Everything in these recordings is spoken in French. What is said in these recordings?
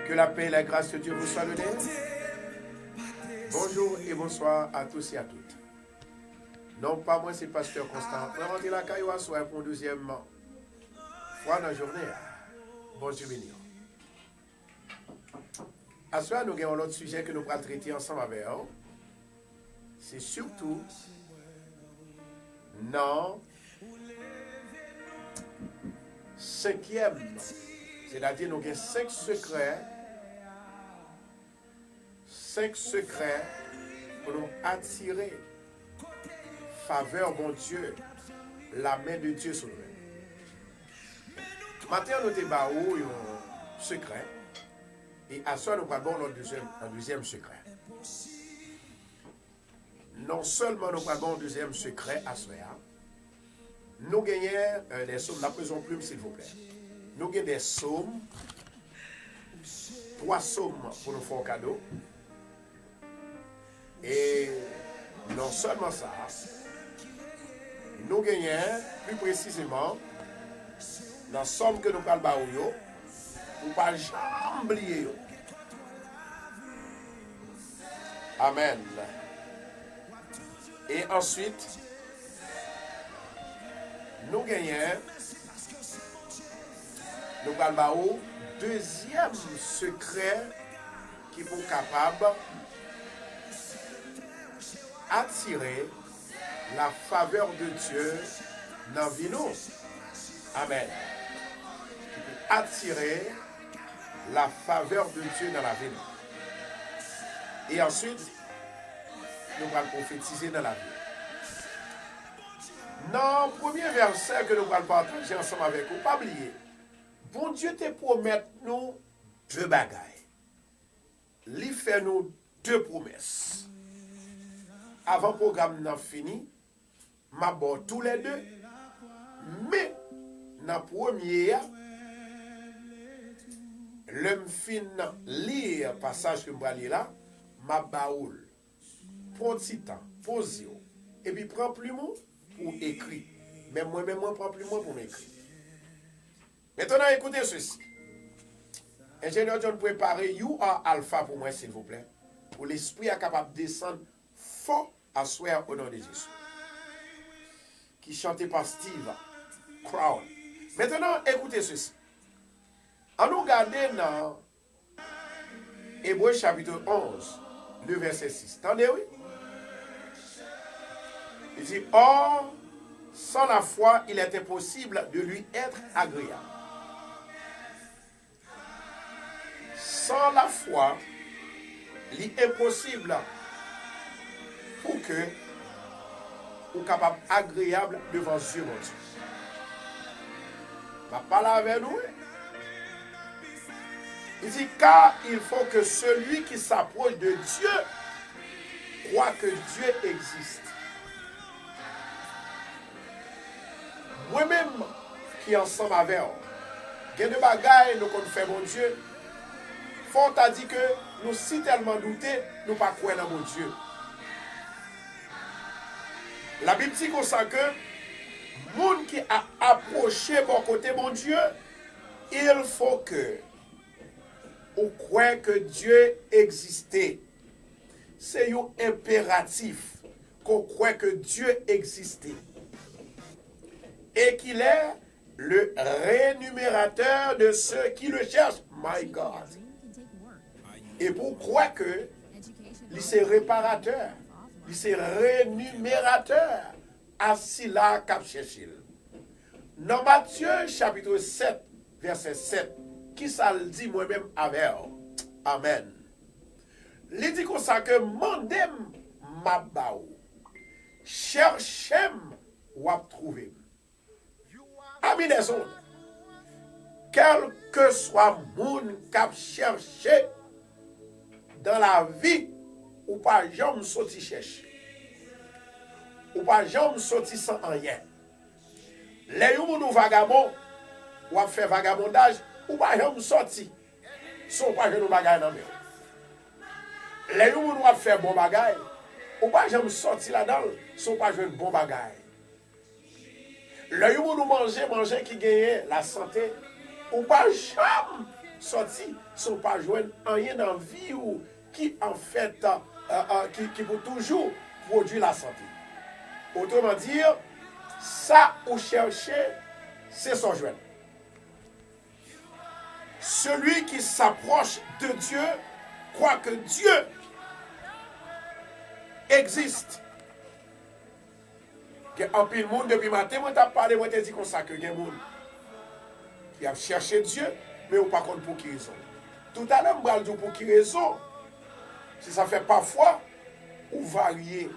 Que la paix et la grâce de Dieu vous soient données. Bonjour et bonsoir à tous et à toutes. Non, pas moi, c'est Pasteur Constant. On va rentrer la caillou à soir pour une deuxième fois dans la journée. Bon Dieu béni. À soir, nous avons l'autre sujet que nous allons traiter ensemble avec vous. C'est surtout non cinquième. C'est-à-dire nous avons 5 secrets pour nous attirer faveur, mon Dieu, la main de Dieu sur nous. Maintenant, nous avons un secret. Et à ce nous parlons un deuxième secret. Non seulement nous parlons un deuxième secret à ce nous gagnons des sommes, la prison plume s'il vous plaît. Nous gagnons des sommes, 3 sommes pour nous faire un cadeau. Et non seulement ça, nous gagnons plus précisément dans la somme que nous parlons pour ne pas jamais oublier. Amen. Et ensuite, nous gagnons, nous parlons deuxième secret qui est capable d'attirer la faveur de Dieu dans la vie. Amen. Qui peut attirer la faveur de Dieu dans la vie. Et ensuite, nous allons prophétiser dans la vie. Dans le premier verset que nous allons partager ensemble avec vous, pas oublier, bon Dieu te promet nous 2 bagailles. Il fait nous 2 promesses. Avant le programme n'a fini, m'aborde tous les 2. Mais dans le premier, l'homme fin lire le passage que je vais lire là, ma baoul, prends petit temps, pose et puis prends plus mot pour écrire. Mais moi-même, je prends plus mot pour m'écrire. Maintenant, écoutez ceci. Ingénieur John, préparez You are Alpha pour moi, s'il vous plaît. Pour l'esprit est capable de descendre fort à soir au nom de Jésus. Qui chanté par Steve Crown. Maintenant, écoutez ceci. En nous regardant dans Hébreux chapitre 11, le verset 6. Attendez, oui? Il dit, or, sans la foi, il est impossible de lui être agréable. Sans la foi, il est impossible pour que vous soyez capable agréable devant Dieu, mon Dieu. Je vais parler avec nous. Il dit, car il faut que celui qui s'approche de Dieu croit que Dieu existe. Moi-même qui ensemble avec vous, il y a des bagailles nous qu'on fait, mon Dieu. Faut t'a dit que nous si tellement doutés, nous pas croire dans mon Dieu. La Bible dit comme ça que le monde qui a approché mon côté, mon Dieu, il faut que on croit que Dieu existait. C'est un impératif qu'on croit que Dieu existait. Et qu'il est le rémunérateur de ceux qui le cherchent. My God. Et pour croire que il est réparateur, il est rémunérateur, assis là, cap chercher. Dans Matthieu chapitre 7, verset 7, qui ça le dit moi-même avec vous? Amen. Il dit comme ça que mandem mabao, cherchem wap trouver. Amis des autres, quel que soit moun kap chercher dans la vie, ou pas jamais sorti chercher. Ou pas jamais sorti sans rien. Les gens ou vagabond, ou a fait vagabondage, ou pas jamais sorti. Sont pas jeune bagay dans mer. Les gens ou a fait bon bagay, ou pas jamais sorti là-dedans, sont pas jeune bon bagay. Les gens ou manger qui gagne la santé, ou pas jamais sorti, sont pas joindre rien dans la vie ou qui en fait qui pour toujours produire la santé. Autrement dire, ça ou chercher, c'est son joindre. Celui qui s'approche de Dieu croit que Dieu existe. En pile monde depuis matin, moi t'ai parlé, moi t'ai dit comme ça que il y a des gens qui a cherché Dieu, mais ou pas contre pour qui raison. Tout à l'heure, je vais dire pour qui raison. Si ça fait parfois, ou varier.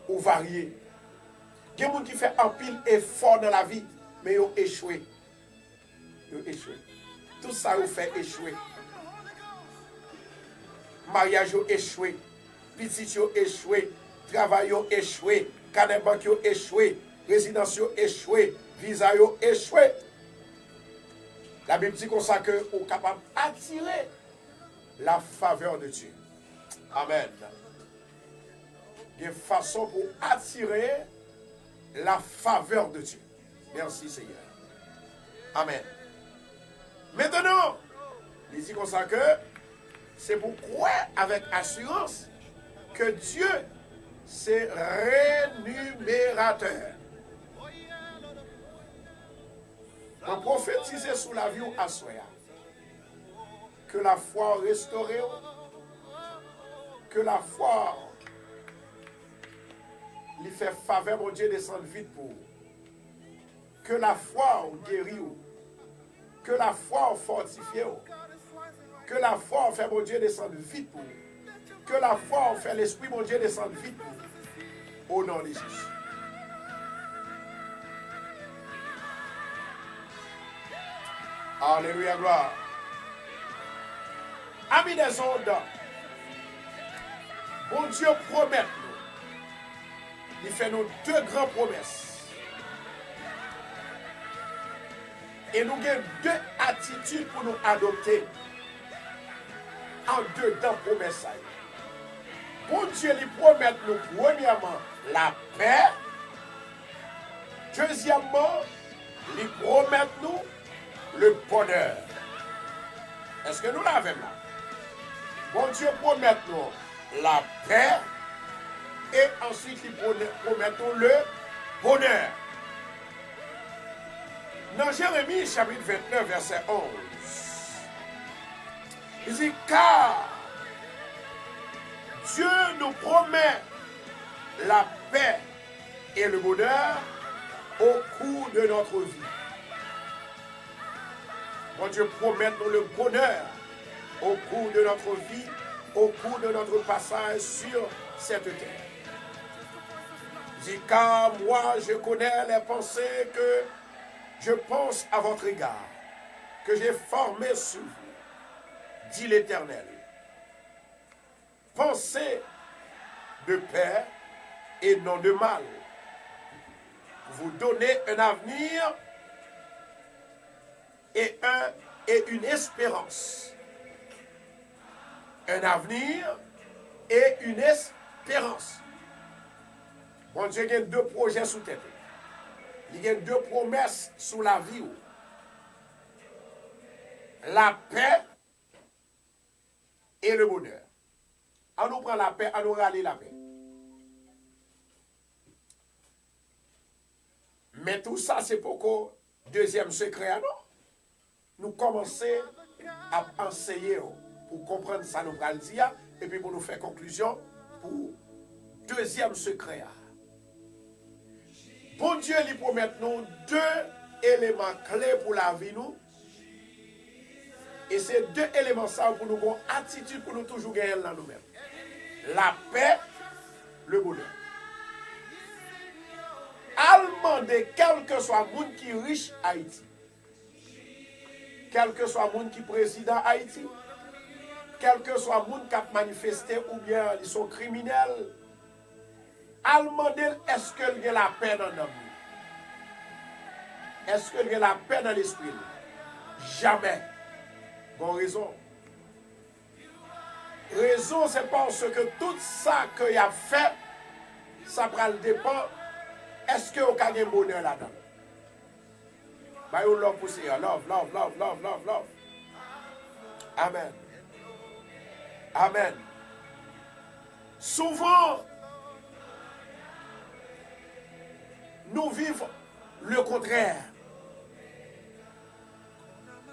Ou varier. Il y a des gens qui font un pile effort dans la vie, mais ils ont échoué. Ils ont échoué. Tout ça, ils fait échouer. Mariage a échoué. Petit a échoué. Travail a échoué. Cadet banque a échoué. Résidence a échoué. Visa a échoué. La Bible dit comme ça que on est capable d'attirer la faveur de Dieu. Amen. Il y a une façon pour attirer la faveur de Dieu. Merci Seigneur. Amen. Maintenant, il dit comme ça que c'est pour croire avec assurance que Dieu, c'est rémunérateur. On prophétise sous la vie ou à soya. Que la foi restaurée, que la foi lui fait faveur, mon Dieu, descende vite pour vous. Que la foi guérit, que la foi fortifie, que la foi fait, mon Dieu, descende vite pour vous. Que la foi fait l'esprit, mon Dieu, descende vite pour vous. Au nom de Jésus. Alléluia, gloire. Amis des ondes, bon Dieu promet nous. Il fait nous deux grandes promesses. Et nous avons deux attitudes pour nous adopter en dedans promesses. Bon Dieu lui promet nous premièrement la paix. Deuxièmement, il promet nous le bonheur. Est-ce que nous l'avons là? Bon Dieu promet nous la paix et ensuite il promet nous le bonheur. Dans Jérémie chapitre 29 verset 11, il dit car Dieu nous promet la paix et le bonheur au cours de notre vie. Bon Dieu promet nous le bonheur au cours de notre vie, au cours de notre passage sur cette terre. Dit car moi je connais les pensées que je pense à votre égard, que j'ai formées sur vous, dit l'Éternel. Pensez de paix et non de mal. Vous donnez un avenir et une espérance. Un avenir et une espérance. Bon Dieu, il y a deux projets sous tête. Il y a deux promesses sous la vie. La paix et le bonheur. On nous prend la paix, on nous rallie la paix. Mais tout ça, c'est pourquoi, deuxième secret, non? Nous commençons à enseigner pour comprendre ça, nous allons dire, et puis pour nous faire conclusion, pour deuxième secret. Bon Dieu lui promet nous deux éléments clés pour la vie, nous. Et ces deux éléments, ça, pour nous avoir une attitude pour nous toujours gagner dans nous-mêmes. La paix, le bonheur. Allemand, quel que soit le monde qui est riche Haïti, quel que soit le monde qui est président Haïti, quel que soit le monde qui a manifesté ou bien ils sont criminels, allemand, est-ce qu'il y a la paix dans l'homme? Est-ce qu'il y a la paix dans l'esprit? Jamais. Bon raison. Raison, c'est parce que tout ça qu'il a fait, ça prend le dépend. Est-ce que vous avez un bonheur là-dedans? Bah, you love pussy. Love, love, love, love, love, love. Amen. Amen. Souvent, nous vivons le contraire.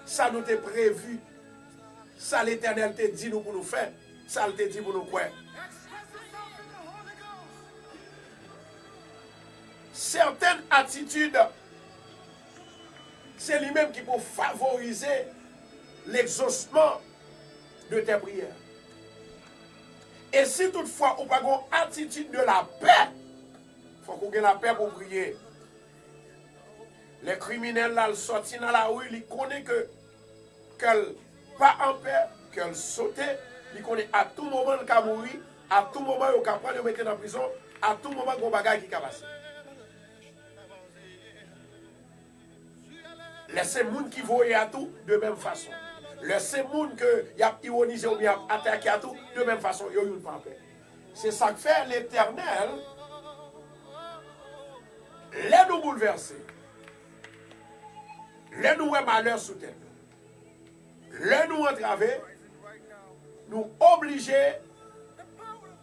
Ça nous est prévu. Ça l'Éternel te dit nous pour nous faire. Ça te dit pour nous quoi. Certaines attitudes, c'est lui-même qui peut favoriser l'exaucement de tes prières. Et si toutefois on n'a pas une attitude de la paix, il faut qu'on ait la paix pour prier. Les criminels là, ils sortent dans la rue, ils connaissent qu'elle pas en paix, qu'elle saute, ils connaissent à tout moment qu'elle va mourir, à tout moment qu'elle va prendre, mettre dans la prison, à tout moment qu'on va bagage qui va passer. Laissez les gens qui voient à tout de même façon. Laissez les gens qui ont ironisé ou bien attaqué à tout de même façon. Ils n'ont pas paix. C'est ça que fait l'Éternel. Les nous bouleverser. Les nous malheur sous terre. Les nous entraver. Nous obliger à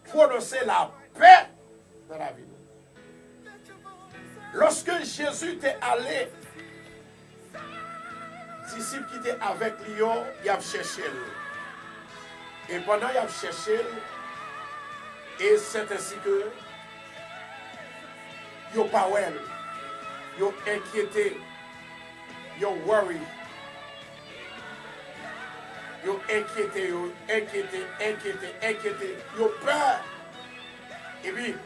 prononcer la paix dans la vie. Lorsque Jésus était allé, disciples qui étaient avec lui, ils ont cherché. Et pendant qu'ils ont cherché, et c'est ainsi que ils n'ont pas well, ils ont inquiété, ils ont worry, ils ont inquiété, ils ont peur. Et puis,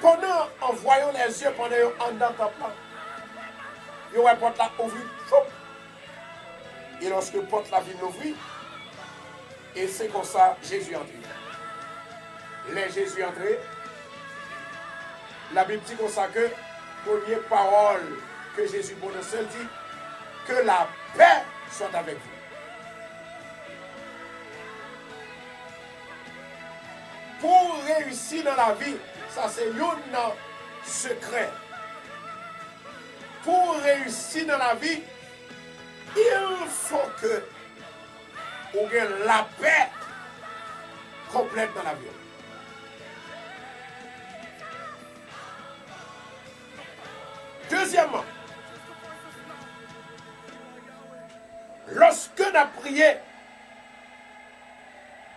pendant, en voyant les yeux, pendant qu'ils sont en dedans, ils ont la porte là ouverte. Et lorsque porte la ville l'ouvrit, et c'est comme ça Jésus entré. Les Jésus entré, la Bible dit comme ça que, première parole que Jésus prononçait, dit que la paix soit avec vous. Pour réussir dans la vie, ça c'est un secret. Pour réussir dans la vie, il faut que vous ayez la paix complète dans la vie. Deuxièmement, lorsque nous avons prié,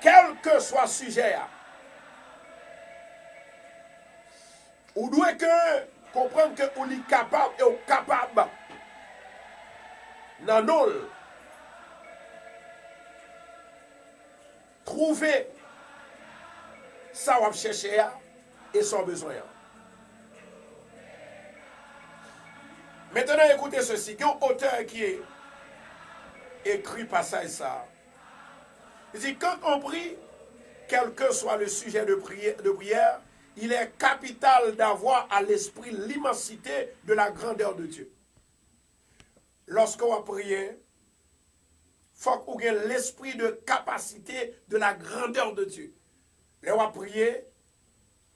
quel que soit le sujet, vous devez comprendre que vous êtes capable et vous êtes capable. Dans nous, trouver ça va chercher et son besoin. Maintenant, écoutez ceci. Il y a un auteur qui est écrit passage ça. Il dit, quand on prie, quel que soit le sujet de prière, il est capital d'avoir à l'esprit l'immensité de la grandeur de Dieu. Lorsqu'on va prier, il faut qu'on ait l'esprit de capacité de la grandeur de Dieu. On va prier,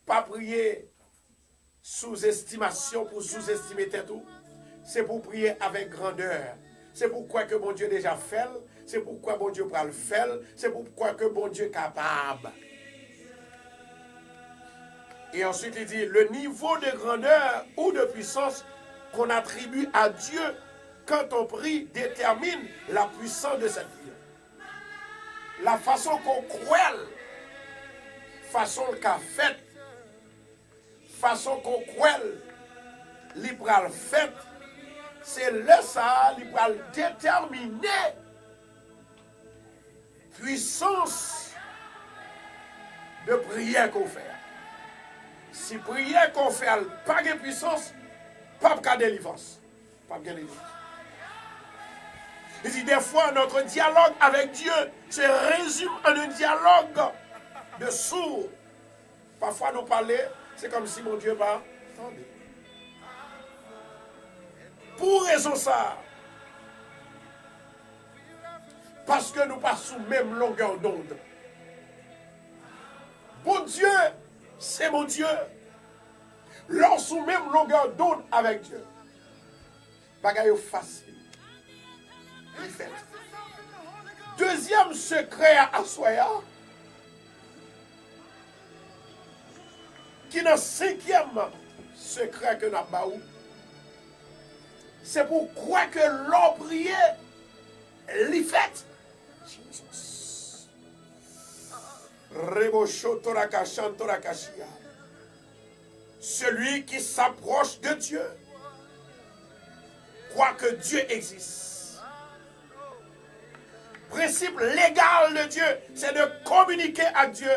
pas prier sous estimation pour sous-estimer tout. C'est pour prier avec grandeur. C'est pourquoi que bon Dieu déjà fait. C'est pourquoi bon Dieu va le faire. C'est pourquoi que bon Dieu est capable. Et ensuite il dit, le niveau de grandeur ou de puissance qu'on attribue à Dieu quand on prie détermine la puissance de cette prière. La façon qu'on croit, façon qu'a fait, façon qu'on croit, l'ibral fait, c'est le ça, l'ibral déterminer puissance de prière qu'on fait. Si prière qu'on fait pas de puissance, pas de délivrance. Pas de délivrance. Il dit des fois notre dialogue avec Dieu se résume en un dialogue de sourds. Parfois nous parler, c'est comme si mon Dieu va attendre. Pour raison ça, parce que nous pas sous même longueur d'onde. Bon Dieu, c'est mon Dieu. L'on sous même longueur d'onde avec Dieu. Bagay facile. Il fait. Deuxième secret à Assoya, qui est le cinquième secret que nous avons, c'est pour croire que l'on priait, l'y fait. Celui qui s'approche de Dieu croit que Dieu existe. Principe légal de Dieu, c'est de communiquer avec Dieu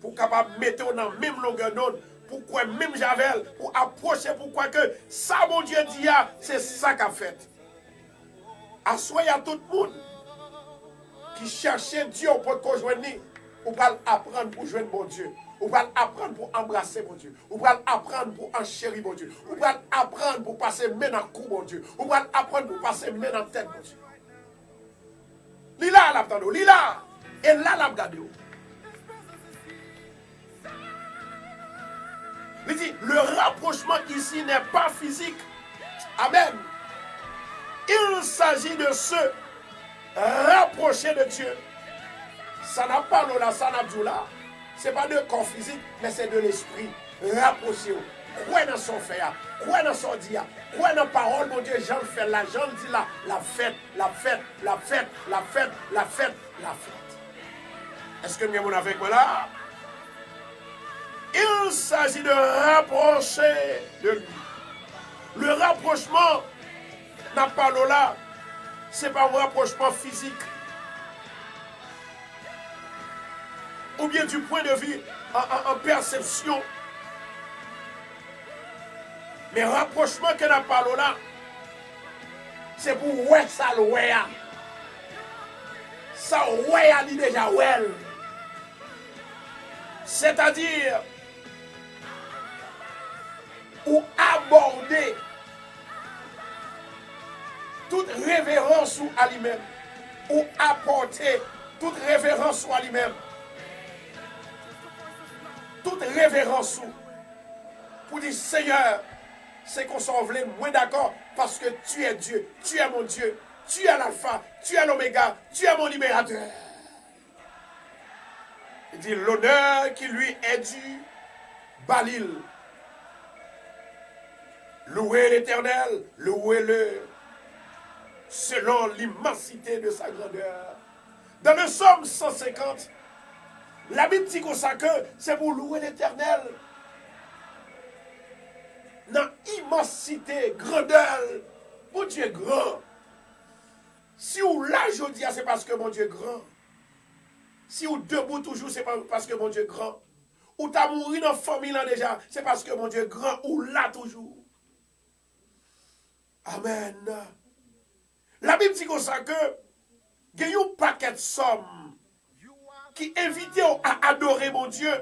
pour capable mettre dans la même longueur d'onde, pour quoi même Javel, pour approcher, pour quoi que ça, mon Dieu dit, c'est ça qu'a fait. Assoyez à tout le monde qui cherchait Dieu pour rejoindre, ou pas apprendre pour joindre mon Dieu. Ou pas apprendre pour embrasser mon Dieu. Ou pas apprendre pour enchérir mon Dieu. Ou pas apprendre pour passer main dans le cou mon Dieu. Ou pas apprendre pour passer main dans la tête mon Dieu. Lila la ptando, lila. Et là la regardez. Il dit, le rapprochement ici n'est pas physique. Amen. Il s'agit de se rapprocher de Dieu. Ça n'a pas là, ça n'a pas là. Ce n'est pas de corps physique, mais c'est de l'esprit. Rapprochez-vous. Quoi dans son fait, quoi dans son dia, quoi dans la parole, mon Dieu, Jean le fait là, Jean le dit là, la fête, la fête, la fête, la fête, la fête, la fête. Est-ce que vous êtes avec moi là? Il s'agit de rapprocher de lui. Le rapprochement n'a pas là, ce n'est pas un rapprochement physique. Ou bien du point de vue en perception. Mais rapprochement que n'a pas là, c'est pour ouais ça le ouais. Ça ouais dit déjà ouais. C'est-à-dire ou aborder toute révérence à lui-même. Ou apporter toute révérence à lui-même. Toute révérence pour dire Seigneur, c'est qu'on s'en voulait moins d'accord parce que tu es Dieu, tu es mon Dieu, tu es l'alpha, tu es l'oméga, tu es mon libérateur. Il dit l'honneur qui lui est dû, Balil. Louez l'Éternel, louez-le selon l'immensité de sa grandeur. Dans le psaume 150, la Bible dit comme ça que c'est pour louer l'Éternel. Dans l'immensité, grandeur, mon Dieu est grand. Si vous là, je dis, c'est parce que mon Dieu est grand. Si vous debout toujours, c'est parce que mon Dieu est grand. Ou t'as mouru dans la famille là déjà, c'est parce que mon Dieu est grand. Ou là toujours. Amen. La Bible dit comme ça que il y a un paquet de sommes qui invitent à adorer mon Dieu.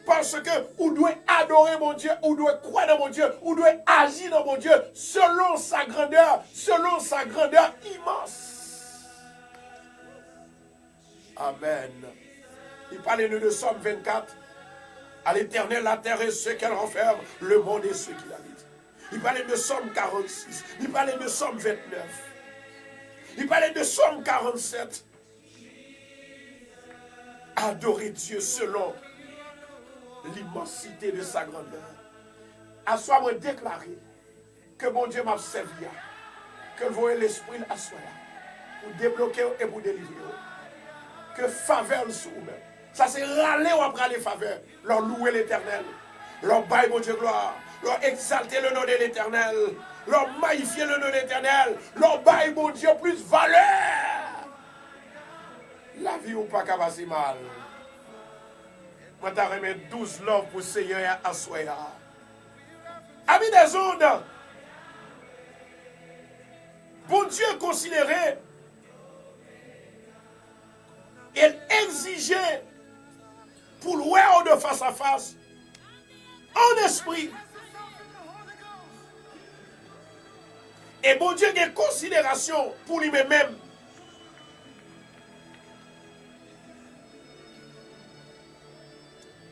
Parce que vous devez adorer mon Dieu, vous devez croire dans mon Dieu, vous devez agir dans mon Dieu selon sa grandeur immense. Amen. Il parlait de Somme 24. À l'Éternel, la terre et ceux qu'elle renferme, le monde et ceux qui l'habitent. Il parlait de Somme 46. Il parlait de Somme 29. Il parlait de Somme 47. Adorer Dieu selon l'immensité de sa grandeur. À soi, moi déclarer que mon Dieu m'a servi, que vous voyez l'esprit à soi, pour débloquer et pour délivrer. Que faveur le sous même. Ça c'est râler ou après les faveurs. Leur louer l'Éternel. Leur bailler mon Dieu gloire. Leur exalter le nom de l'Éternel. Leur magnifier le nom de l'Éternel. Leur bailler mon Dieu plus valeur. La vie ou pas qu'à passer mal. Moi, t'as remis 12 love pour Seigneur à Soya. Amis des ondes, bon Dieu considérait, il exigeait pour louer de face à face, en esprit. Et bon Dieu a une considération pour lui-même.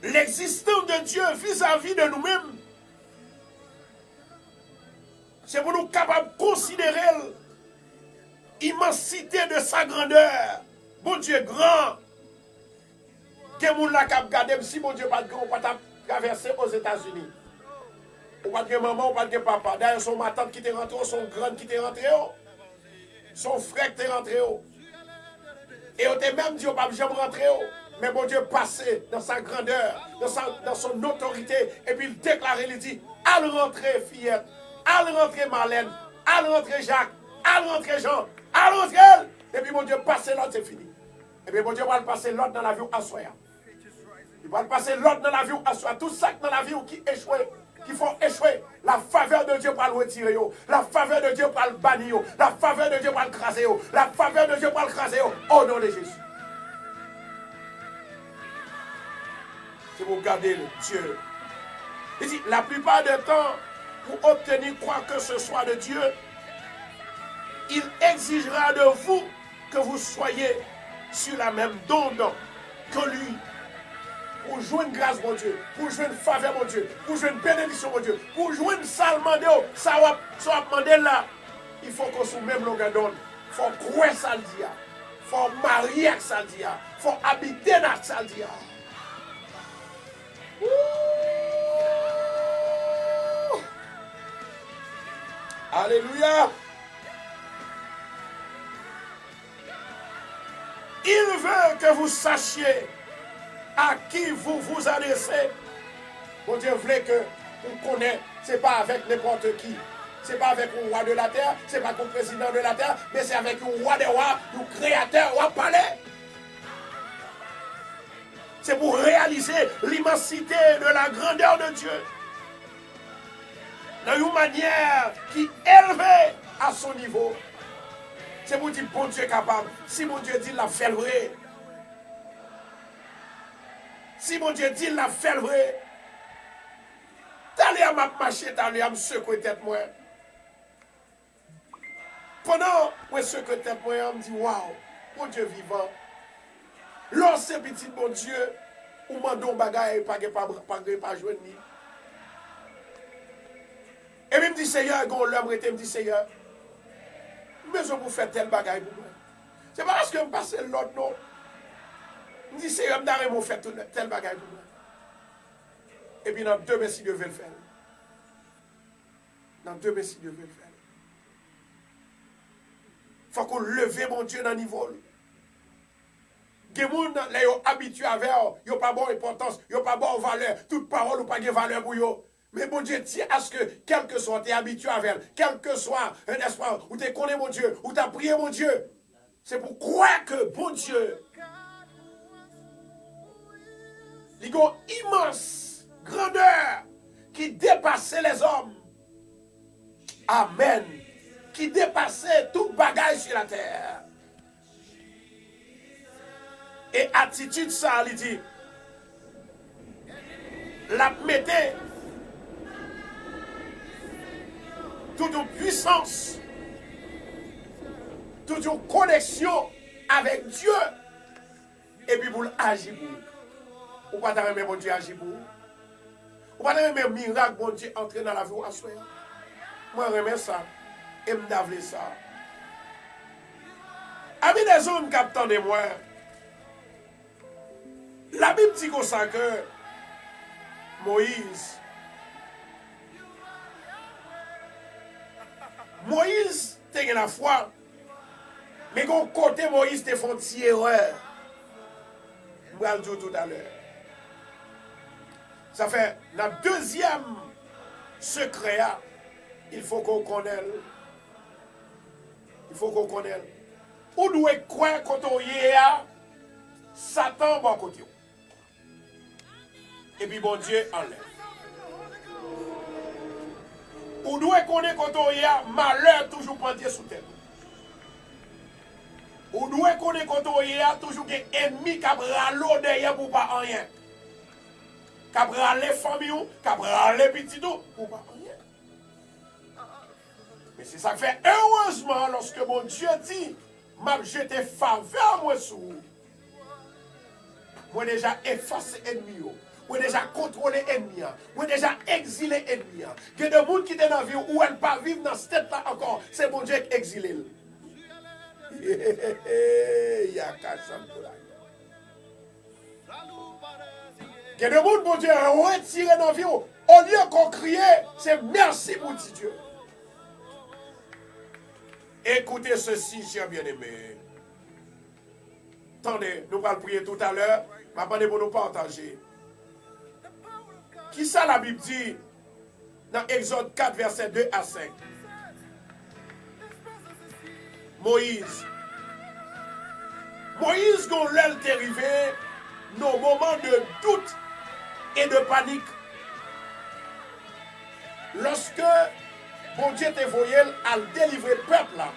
L'existence de Dieu vis-à-vis de nous-mêmes, C'est pour nous capables de considérer l'immensité de sa grandeur. Bon Dieu grand. Que moun la cap garder si mon Dieu pas de grand, on pas traverser aux États-Unis. Ou pas de maman, ou pas de papa. D'ailleurs, son ma tante qui t'est rentrée, son grande qui t'est rentrée, son frère qui t'est rentré. Et on t'a même dit, on ne peut pas jamais rentrer. Mais mon Dieu passé dans sa grandeur, dans son autorité. Et puis il déclarait, il dit, allez rentrer fillette, allez rentrer Marlène, allez rentrer Jacques, allez rentrer Jean, allez rentrer. Et puis mon Dieu passé l'autre, c'est fini. Et puis mon Dieu va le passer l'autre dans la vie à soi. Il va le passer l'autre dans la vie à soi. Tout ça dans la vie qui échoue. Qui font échouer, la faveur de Dieu pour le retirer, la faveur de Dieu pour le bannir, la faveur de Dieu pour le craser, la faveur de Dieu pour le craser, au nom de Jésus. C'est pour garder Dieu. Il dit, la plupart du temps, pour obtenir quoi que ce soit de Dieu, il exigera de vous que vous soyez sur la même onde que lui. Pour jouer une grâce, mon Dieu, pour jouer une faveur, mon Dieu, pour jouer une bénédiction, mon Dieu, pour jouer une salle, ça va demander là. Il faut qu'on soit même longueur d'onde. Il faut croire ça le dia. Il faut marier avec ça le dia. Il faut habiter dans ça le dia. Alléluia. Il veut que vous sachiez à qui vous vous adressez. Mon Dieu voulait que vous connaissiez, ce n'est pas avec n'importe qui. Ce n'est pas avec un roi de la terre, ce n'est pas avec un président de la terre, mais c'est avec un roi des rois, un créateur, roi palais. C'est pour réaliser l'immensité de la grandeur de Dieu. Dans une manière qui est élevée à son niveau. C'est pour dire, bon Dieu est capable. Si mon Dieu dit, il l'a fait vrai. Si mon Dieu dit, il l'a fait vrai. T'allez à ma marcher, t'allez à me secouer tête moi. Pendant que je secoue tête moi, on me dit, waouh, mon Dieu vivant. Lorsque petit bon Dieu, ou mandon bagaille, pas jouer ni. Et puis il me dit, Seigneur, l'homme était, me dit, Seigneur, mais je vous faire tel bagaille pour moi. C'est pas parce que je me passe l'autre, non. Il me dit, Seigneur, je vais faire tel bagaille pour moi. Et puis dans 2 messieurs, si Dieu veut le faire. Dans 2 messieurs, si Dieu veut le faire. Il faut qu'on leve mon Dieu dans le niveau. Les gens sont habitués avec eux, ils n'ont pas bonne importance, ils n'ont pas bonne valeur. Toute parole n'a pas de valeur pour eux. Mais mon Dieu dit à ce que, quel que soit, tu es habitué avec elle, quel que soit un espoir, ou tu connais mon Dieu, ou tu as prié mon Dieu. C'est pour croire que mon Dieu, il a une immense grandeur qui dépassait les hommes. Amen. Qui dépassait tout bagage sur la terre. Et attitude ça, il dit, la mettez toute une puissance, toute une connexion avec Dieu, et puis vous agir pour vous. Ou pas t'aimer mon Dieu agir pour vous. Ou pas t'aimer miracle mon Dieu entrer dans la vie à soi. Moi j'aime ça et me davler ça. Amis des hommes qui attendent de moi. La Bible dit comme ça que Moïse était la foi, mais quand côté Moïse te font une erreur. Je vais le dire tout à l'heure. Ça fait le deuxième secret, il faut qu'on connaisse. Il faut qu'on connaisse. Où doit croire quand on y est, Satan va côté. Et puis bon Dieu enlève. Ou doit connaître quand on y a malheur toujours pendier sous terre. Ou doit connaître quand on y a toujours des ennemis qui râlent derrière pour pas rien. Qui râlent les familles, qui râlent les petits pour pas rien. Mais c'est ça qui fait heureusement lorsque mon Dieu dit, m'a jeté faveur moi sous. Moi déjà effacé ennemi. ou déjà contrôlé l'ennemi, ou déjà exilé l'ennemi. Il y a des gens qui sont dans la vie où elle ne pas vivre dans cette tête-là encore. C'est mon Dieu qui exilé. Il y a il y a des gens, mon Dieu, retiré dans la vie. Au lieu qu'on crie, c'est merci pour Dieu. Écoutez ceci, chers bien-aimés. Attendez, nous allons prier tout à l'heure. Je vais pour nous partager. Qui ça la Bible dit dans Exode 4, verset 2 à 5? Moïse. Moïse, quand l'elle est arrivé, nos moments de doute et de panique. Lorsque bon Dieu te voyé à délivrer le peuple là,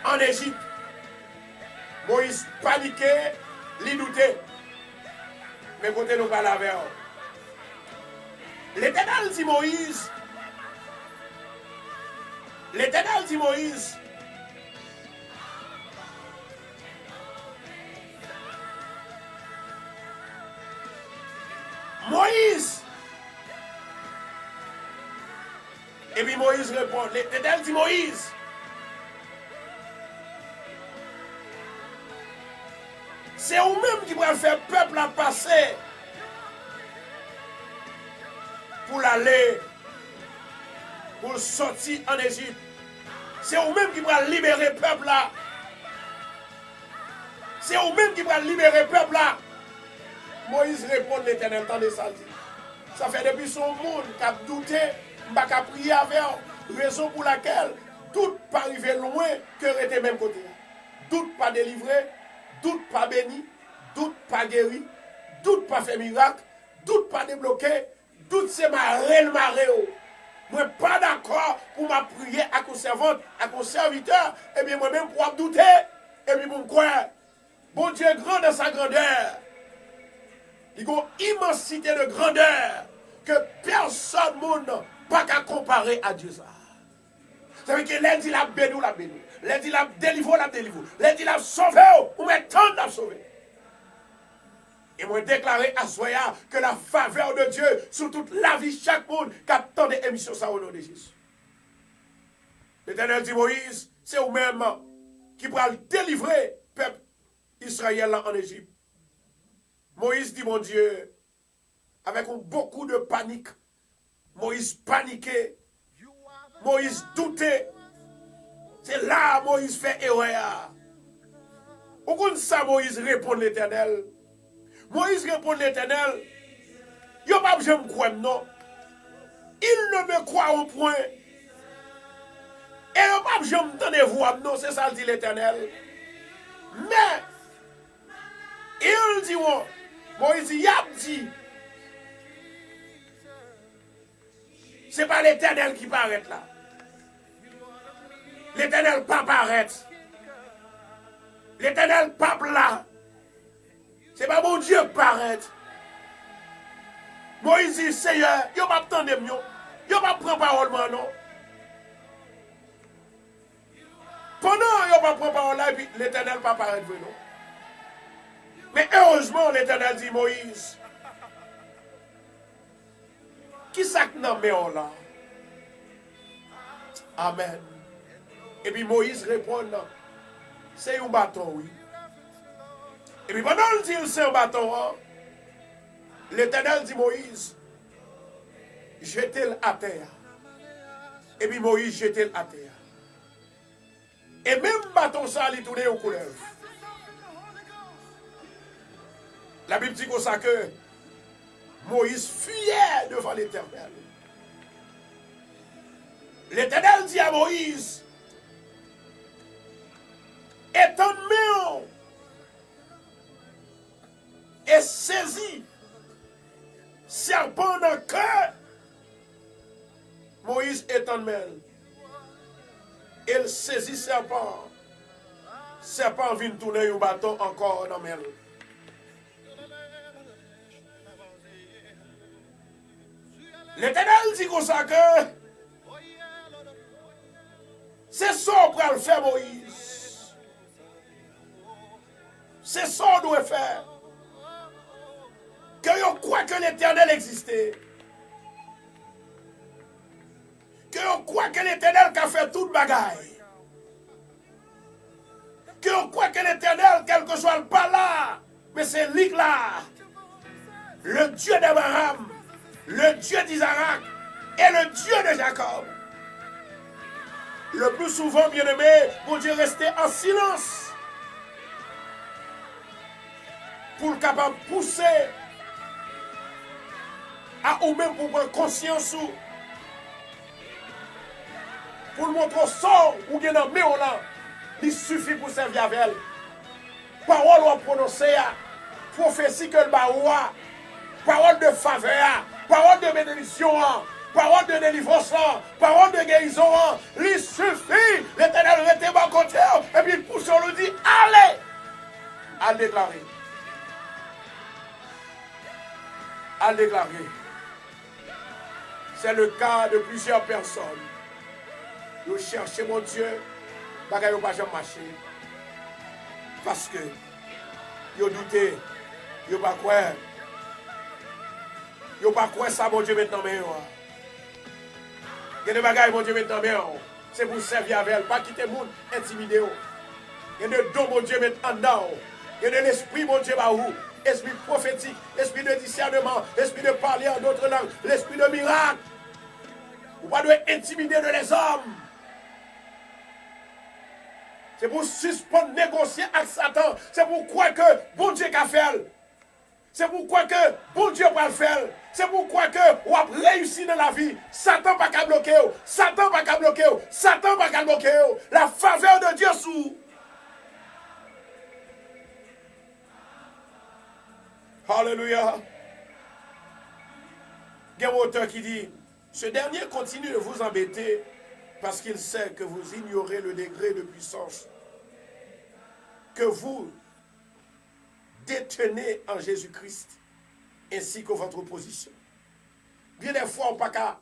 en Égypte, Moïse paniquait, il doutait. Mais côté nous parlons avec l'Éternel dit Moïse, Moïse. Et puis Moïse répond, l'Éternel dit Moïse. C'est vous-même qui va faire peuple à passer pour l'aller, pour sortir en Égypte. C'est vous-même qui va libérer peuple là. C'est vous-même qui va libérer peuple là. Moïse répond l'Éternel, attendez ça. Ça fait depuis son monde qui a douté, qui a prié avec eux, raison pour laquelle doute pas arrivé loin que rester même côté. Doute pas délivré, doute pas béni, doute pas guéri, doute pas fait miracle, doute pas débloqué, doute c'est ma reine maréo. Moi pas d'accord pour ma prier à mon servante, à mon serviteur, et bien moi-même pour douter, et puis pour me croire. Bon Dieu est grand dans sa grandeur. Il y a une immensité de grandeur que personne monde pas qu'à comparer à Dieu. Ça veut dire que lundi la béni, lundi la délivré, lundi la sauvé, ou maintenant la sauvé. Et moi déclarer à Soya que la faveur de Dieu sur toute la vie, chaque monde qui attend des émissions ça au nom de Jésus. L'Éternel dit Moïse, c'est vous-même qui pourra délivrer le peuple Israël en Égypte. Moïse dit, mon Dieu, avec beaucoup de panique, Moïse paniquait, Moïse doutait. C'est là Moïse fait erreur. Au bout de ça, Moïse répond l'Éternel. Moïse répond l'Éternel. Il n'y a pas besoin de me croire, non. Il ne me croit au point. Et il n'y a pas besoin de me donner voix, non. C'est ça, dit l'Éternel. Mais, il dit, Moïse y a dit, c'est pas l'Éternel qui paraît là. L'Éternel pas paraît. L'Éternel pas là. C'est pas mon Dieu qui paraît. Moïse dit, Seigneur, il ne va pas attendre, il ne va pas prendre parole, non. Pendant qu'il ne va pas prendre parole, l'Éternel pas paraît, non. Mais heureusement, l'Éternel dit, Moïse, qui ça que nous met là? Amen. Et puis Moïse répond, c'est un bâton, oui. Et puis pendant qu'il dit, c'est un bâton, l'Éternel dit, Moïse, jetez-le à terre. Et puis Moïse jetez-le à terre. Et même bâton ça, il tourne aux couleurs. La Bible dit comme ça que Moïse fuyait devant l'Éternel. L'Éternel dit à Moïse, étonne-moi et saisis serpent dans le cœur. Moïse étonne-moi. Il saisit serpent. Serpent vient tourner un bâton encore dans la main. L'Éternel dit comme ça que c'est ça pour le faire Moïse. C'est ça qu'on doit faire. Que vous croyez que l'Éternel existait. Que vous croyez que l'Éternel a fait toute bagaille. Que vous croyez que l'Éternel, quel que soit le pas là, mais c'est lui là. Le Dieu d'Abraham, le Dieu d'Isaac et le Dieu de Jacob. Le plus souvent, bien-aimé, mon Dieu restait en silence pour le capable de pousser à ou même pour prendre conscience pour le montrer au sort ou bien dans le là, il suffit pour servir avec elle. Parole ou prononcer, prophétie que le baoua, parole de faveur, parole de bénédiction, parole de délivrance, parole de guérison, il suffit. L'Éternel était bon côté et puis il pousse, on lui dit allez, à déclarer. À déclarer. C'est le cas de plusieurs personnes. Vous cherchez mon Dieu, bagaille n'a pas jamais marché. Parce que vous doutez, vous pas quoi. Vous pas quoi ça, mon Dieu, maintenant. Il y a des bagailles, mon Dieu, maintenant. C'est pour servir avec elle, pas quitter le monde, intimider. Il y a des dons, mon Dieu, maintenant. Il y a de l'esprit, mon Dieu, esprit prophétique, esprit de discernement, esprit de parler en d'autres langues, l'esprit de miracle. Vous ne pouvez pas intimider les hommes. C'est pour suspendre, négocier avec Satan. C'est pourquoi que bon Dieu a fait. C'est pourquoi que bon Dieu va le faire. C'est pourquoi que vous avez réussi dans la vie. Satan n'a pas bloquer. Satan n'a pas bloquer. Satan n'a pas bloquer. La faveur de Dieu sous. Alléluia. Il y a un auteur qui dit, ce dernier continue de vous embêter parce qu'il sait que vous ignorez le degré de puissance que vous détenez en Jésus-Christ ainsi que votre position. Bien des fois, on ne peut pas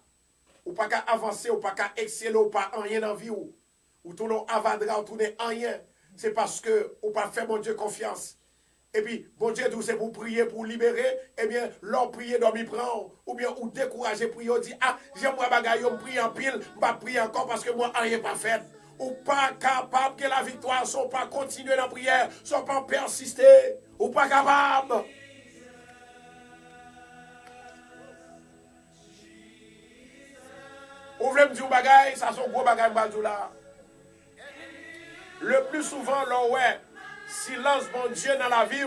avancer, on ne peut pas exceller, on ne peut pas rien dans la vie, ou tourner avadra, ou tourner rien. C'est parce que on ne peut pas faire mon Dieu confiance. Et puis, bon Dieu, tout c'est pour prier, pour libérer, eh bien, l'on prie, dormir prend, ou bien, ou décourager, prier, on dit, ah, j'aimerais bagaille, on prie en pile, je vais prier encore parce que moi, rien pas fait. Ou pas capable que la victoire, sont pas continuer dans la prière, sont pas persister, ou pas capable. Ou voulez me dire bagaille, ça sont gros bagaille, là. Le plus souvent, là, ouais, silence, bon Dieu, dans la vie,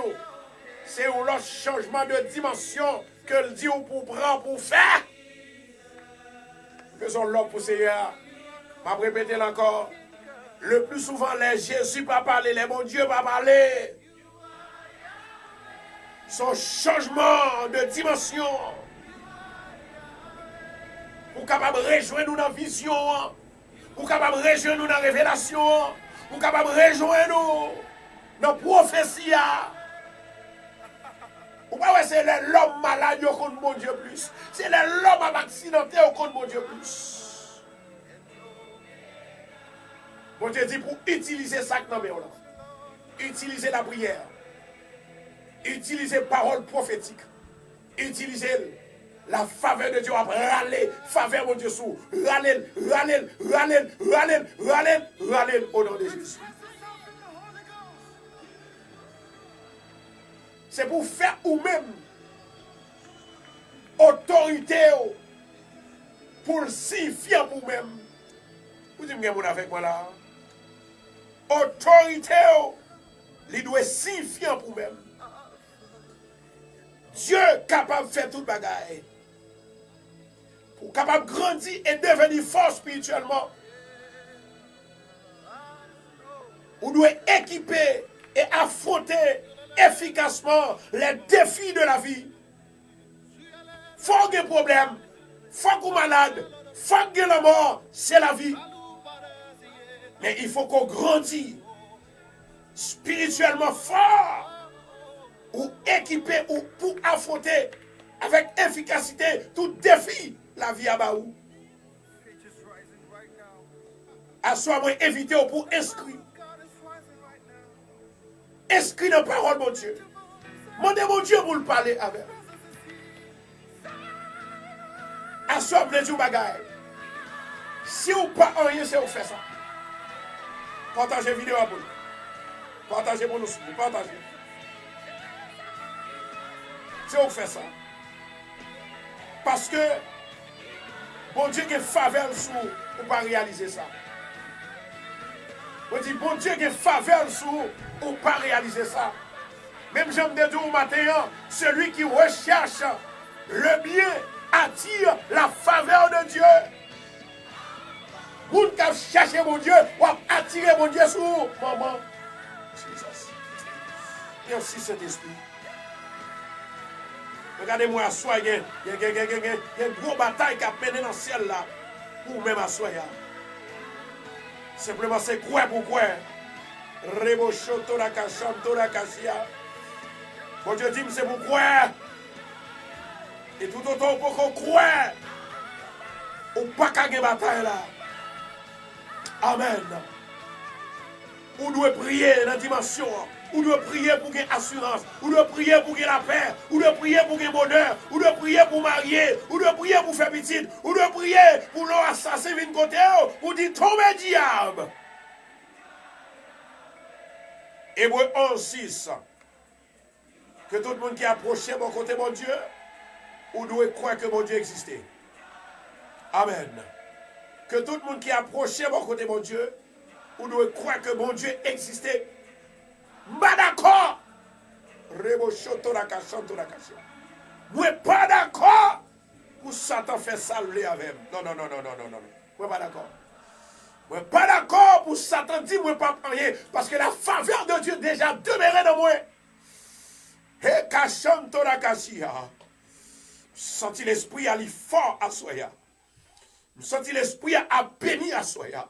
c'est un autre changement de dimension que le Dieu pour prendre, pour faire. Faisons l'homme pour Seigneur. Je vais répéter encore. Le plus souvent, les Jésus pas parler, les bon Dieu pas parler. Son changement de dimension. Pour capable rejoindre nous dans la vision. Pour capable rejoindre nous dans la révélation. Pour capable rejoindre nous dans la prophétie. Ou pas, c'est l'homme malade au compte mon Dieu plus. C'est l'homme accidenté au compte mon Dieu plus. Bon Dieu dit pour utiliser ça que nous avons. Utiliser la prière. Utiliser parole prophétique. Utiliser la faveur de Dieu. Râler, faveur mon Dieu sous. Râler, râler, râler, râler, râler, râler au nom de Jésus. C'est pour faire ou même autorité pour le signifier pour vous-même. Vous dites que avec moi là. Autorité, il doit signifier pour vous-même. Dieu est capable de faire toute bagaille. Pour capable de grandir et devenir fort spirituellement. Vous devez équiper et affronter efficacement les défis de la vie. Faut qu'il y ait problème, faut qu'on soit malade, faut qu'il y ait la mort, c'est la vie. Mais il faut qu'on grandisse spirituellement fort ou équipé ou pour affronter avec efficacité tout défi la vie à Baou. À soi, moi, éviter pour inscrire. inscrit dans la parole, mon Dieu. Demandez mon Dieu pour le parler avec. Assomme les jours bagaille. Si vous pas rien, c'est vous faire ça. Partagez la vidéo pour nous. Partagez pour nous. Partagez. C'est vous faire ça. Parce que bon Dieu qui est faveur sur vous pour ne pas réaliser ça. On dit bon Dieu qui est faveur sur vous pour ne pas réaliser ça. Même j'aime dire au matin, celui qui recherche le bien attire la faveur de Dieu. Vous qui cherchez mon Dieu, ou attirer mon Dieu sur vous. Maman, Jesus. Merci Saint-Esprit. Regardez-moi à soi, il y a une grosse bataille qui a mené dans le ciel là. Ou même à soi. Simplement c'est quoi pour quoi. Rebochoto la cachanto la cassia. Bon Dieu dit, c'est pourquoi. Et tout autant pour qu'on croit. Ou pas qu'à une bataille là. Amen. Ou doit prier dans la dimension. Ou doit prier pour qu'il y ait assurance. Ou doit prier pour qu'il y ait la paix. Ou doit prier pour qu'il y ait bonheur. Ou doit prier pour marier. Ou doit prier pour faire petite. Ou doit prier pour l'assassin venir côté. Ou dire tomber diable. Hébreux 11:6. Que tout le monde qui approche mon côté mon Dieu, ou doit croire que mon Dieu existait. Amen. Que tout le monde qui approche mon côté mon Dieu, ou doit croire que mon Dieu existait. Pas d'accord. Moi pas d'accord pour Satan faire saluer avec. Non. Moi pas d'accord. Moi pas d'accord pour Satan dire moi pas rien parce que la faveur de Dieu déjà demeuré dans moi. Et cachanto la cassia. Senti l'esprit à fort à soya. Senti l'esprit à béni à soya.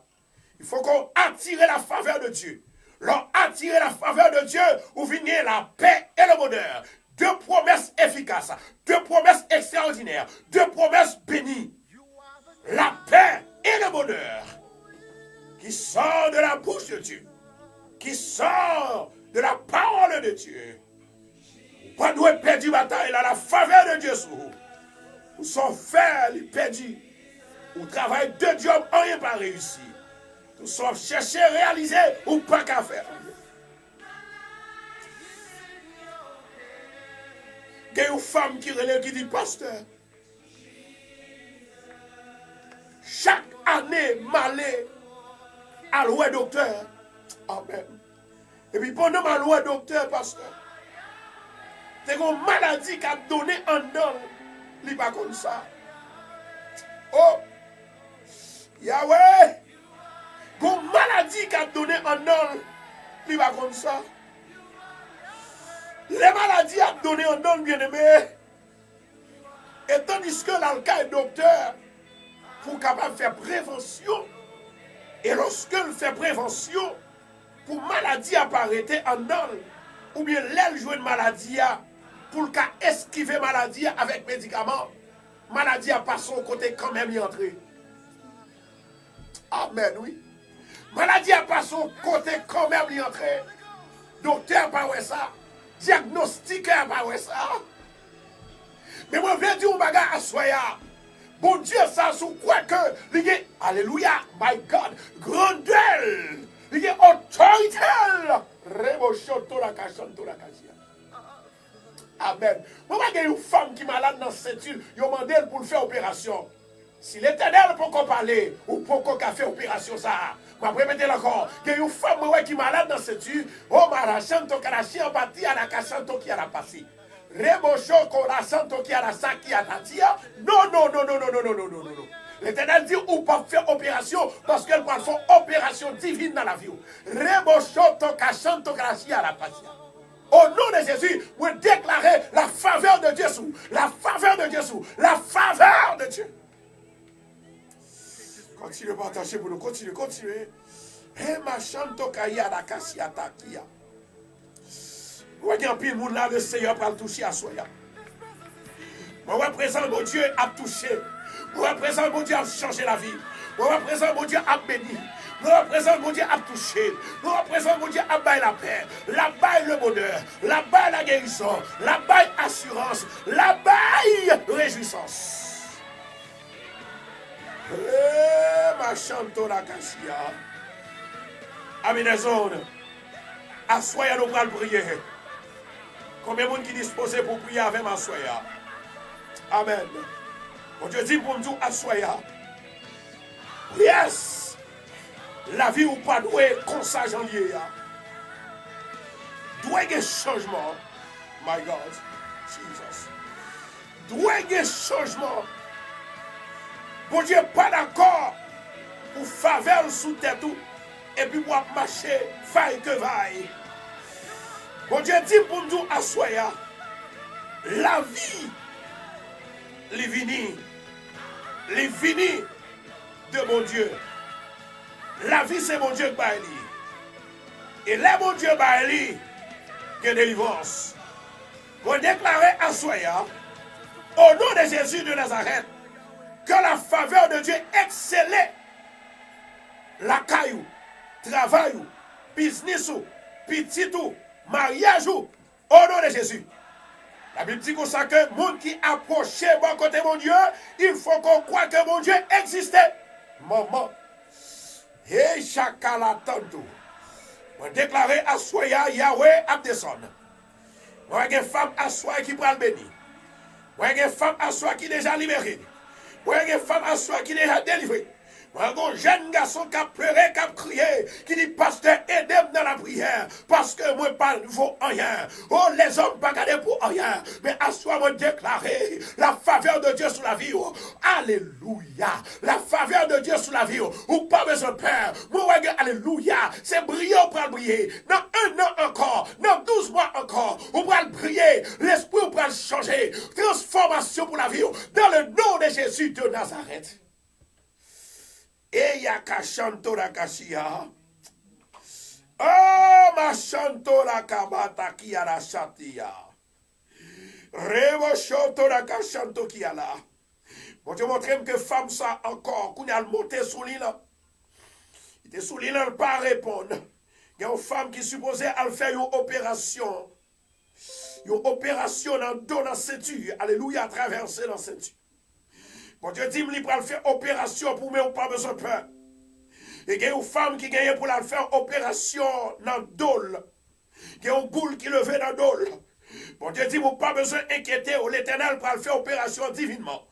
Il faut qu'on attire la faveur de Dieu. L'on attire la faveur de Dieu où venir la paix et le bonheur. Deux promesses efficaces, deux promesses extraordinaires, deux promesses bénies. La paix et le bonheur qui sort de la bouche de Dieu, qui sort de la parole de Dieu. Pas nous perdu bataille là, la faveur de Dieu sur vous. Ou son frère, il perdu. Ou travail de Dieu, rien pas réussi. Nous sommes cherchés, réaliser ou pas qu'à faire. Il y a une femme qui relève qui dit, pasteur, chaque année, malais, à l'ouest docteur. Amen. Et puis pendant ma loi docteur, pasteur, c'est une maladie qui a donné un don. Il n'est pas comme ça. Oh, Yahweh, une maladie qui a donné un don. Il n'est pas comme ça. Les maladies ont donné un don, bien-aimé. Et tandis que l'alcool est docteur, pour capable de faire prévention. Et lorsqu'il fait prévention, pour maladie apparaître en don, ou bien l'aile jouer une maladie, pour le cas esquiver maladie avec médicaments, maladie a pas son côté quand même y entrer. Amen, oui. Maladie a pas son côté quand même y entrer. Docteur pas ouais ça. Diagnostiqueur pas ouais ça. Mais moi, je vais dire un bagage à soya. Bon Dieu, ça, sous quoi que, il y a, alléluia, my God, grandeur, il y a autorité. Amen. Moi, il y a une femme qui est malade dans cette île, il a demandé pour faire opération. Si l'Éternel peut qu'on parle, ou pour qu'on faire opération, ça. Je vais répéter encore. Il y a une femme qui est malade dans cette île, oh, marachanto, karachi, empathie, à la kachanto qui a la passé. Non. L'Éternel dit ou pas faire opération parce qu'elle va faire opération divine dans la vie. Au nom de Jésus, vous déclarez la faveur de Dieu sous. La faveur de Dieu sous. La faveur de Dieu. Continuez à partager pour nous. Continuez. Et ma chanto kaya la kasiata kia. Voyez un pile monde là, le Seigneur va le toucher à soi. Moi, représente mon Dieu à toucher. Moi, représente mon Dieu à changer la vie. Moi, représente mon Dieu à bénir. Nous représentons mon Dieu à toucher. Nous représentons mon Dieu à bailler la paix. La baille le bonheur. La baille la guérison. La baille assurance. La baille réjouissance. Ma chanto la cassia. Aminaison. Assoya nous allons prier. Combien de monde qui disposé pour prier avec ma soya? Amen. Mon Dieu dit pour nous assoya. Yes. La vie ou pas doit comme ça j'en lié. Doit y avoir changement. My God. Jesus. Doit y avoir changement. Bon Dieu pas d'accord pour faveur sous tête et puis pour marcher vaille que vaille. Bon Dieu dit pour nous assoya. La vie les vini de mon Dieu. La vie c'est mon Dieu qui baille. Et là mon Dieu baille que délivrance. Vous déclarez à Soya, au nom de Jésus de Nazareth, que la faveur de Dieu excelle la caillou, travail, business, petit ou, mariage ou, au nom de Jésus. La Bible dit comme ça que le monde qui approche bon côté mon Dieu, il faut qu'on croit que mon Dieu existait. Maman. Et chacun l'attend. On déclarer à Soya Yahweh a descendre. Moi, il y a une femme à Soya qui prend le béni. Moi, il y a une femme à Soya qui est déjà libérée. Moi, il y a une femme à Soya qui est déjà délivrée. Moi, un jeune garçon qui a pleuré, qui a crié, qui dit, pasteur, aidez-moi dans la prière, parce que moi, pas ne vaut rien. Oh, les hommes, pas garder pour rien. Mais à soi, moi, déclarer la faveur de Dieu sur la vie. Oh. Alléluia. La faveur de Dieu sur la vie. Oh. Ou pas besoin de peur. Moi, alléluia. C'est brillant pour le briller. Dans 1 an encore, dans 12 mois encore, on va le briller. L'esprit va le changer. Transformation pour la vie. Oh. Dans le nom de Jésus de Nazareth. Et ya kashanto la kashia. Oh, ma chanto la kabata ki a la chatia. Revo chanto la kashanto ki a la. Bon Dieu montre que femme ça encore, qu'on a monté sous l'île. Il était sous l'île, elle ne pas répondre. Il y a une femme qui supposait elle faire une opération. Une opération dans dos dans ceinture. Alléluia, traverser dans ceinture. Bon Dieu dit, il va faire opération pour moi, pas besoin de peur. Et il y a une femme qui gagne pour la faire opération dans le dos. Il y a une boule qui levait dans le dos. Bon Dieu dit, vous pas besoin d'inquiéter, l'Éternel pour faire opération divinement.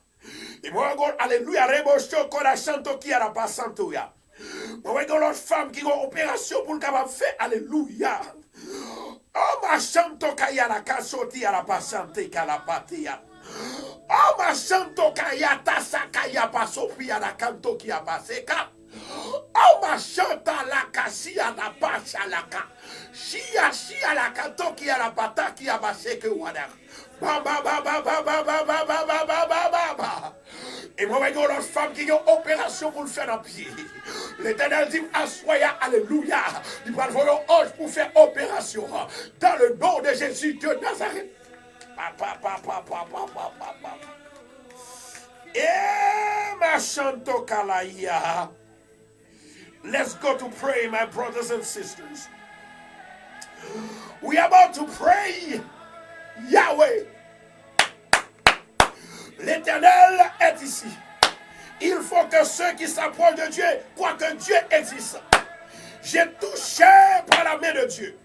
Et moi, alléluia, rebocho, qu'on a chanté qui a la passante. Moi, il y a l'autre femme qui a une opération pour le capable faire, alléluia. Oh, ma chanto kaya la kasoti à la passante, qu'à la patia. Oh, ma chanto kaya tasa kaya pasopi à la canto qui a passé ka. Oh, ma chanta la kasi à la pacha la ka. Chia la canto qui a la pata qui a passé que wada. Ba ba ba ba ba ba ba ba ba ba ba ba ba ba. Et moi, il y a une femme qui a une opération pour le faire en pied. L'Éternel dit, assoya, alléluia. Il va envoyer un ange pour faire opération. Dans le nom de Jésus de Nazareth. Eh, ma chanto kalaya. Let's go to pray, my brothers and sisters. We are about to pray. Yahweh. L'Éternel est ici. Il faut que ceux qui s'approchent de Dieu croient que Dieu existe. J'ai touché par la main de Dieu.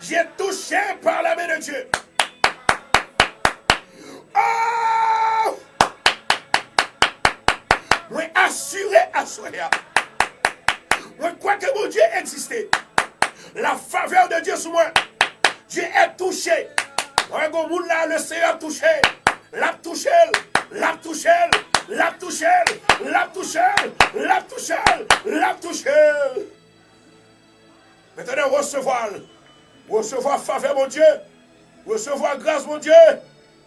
J'ai touché par la main de Dieu. Oh! Moi assuré à Soya. Moi crois que mon Dieu existait. La faveur de Dieu sur moi. Dieu est touché. Moi, le Seigneur touché. La touché. La touché. La touché. La touché. La touché. La touché. Maintenant, recevoir faveur, mon Dieu. Recevoir grâce, mon Dieu.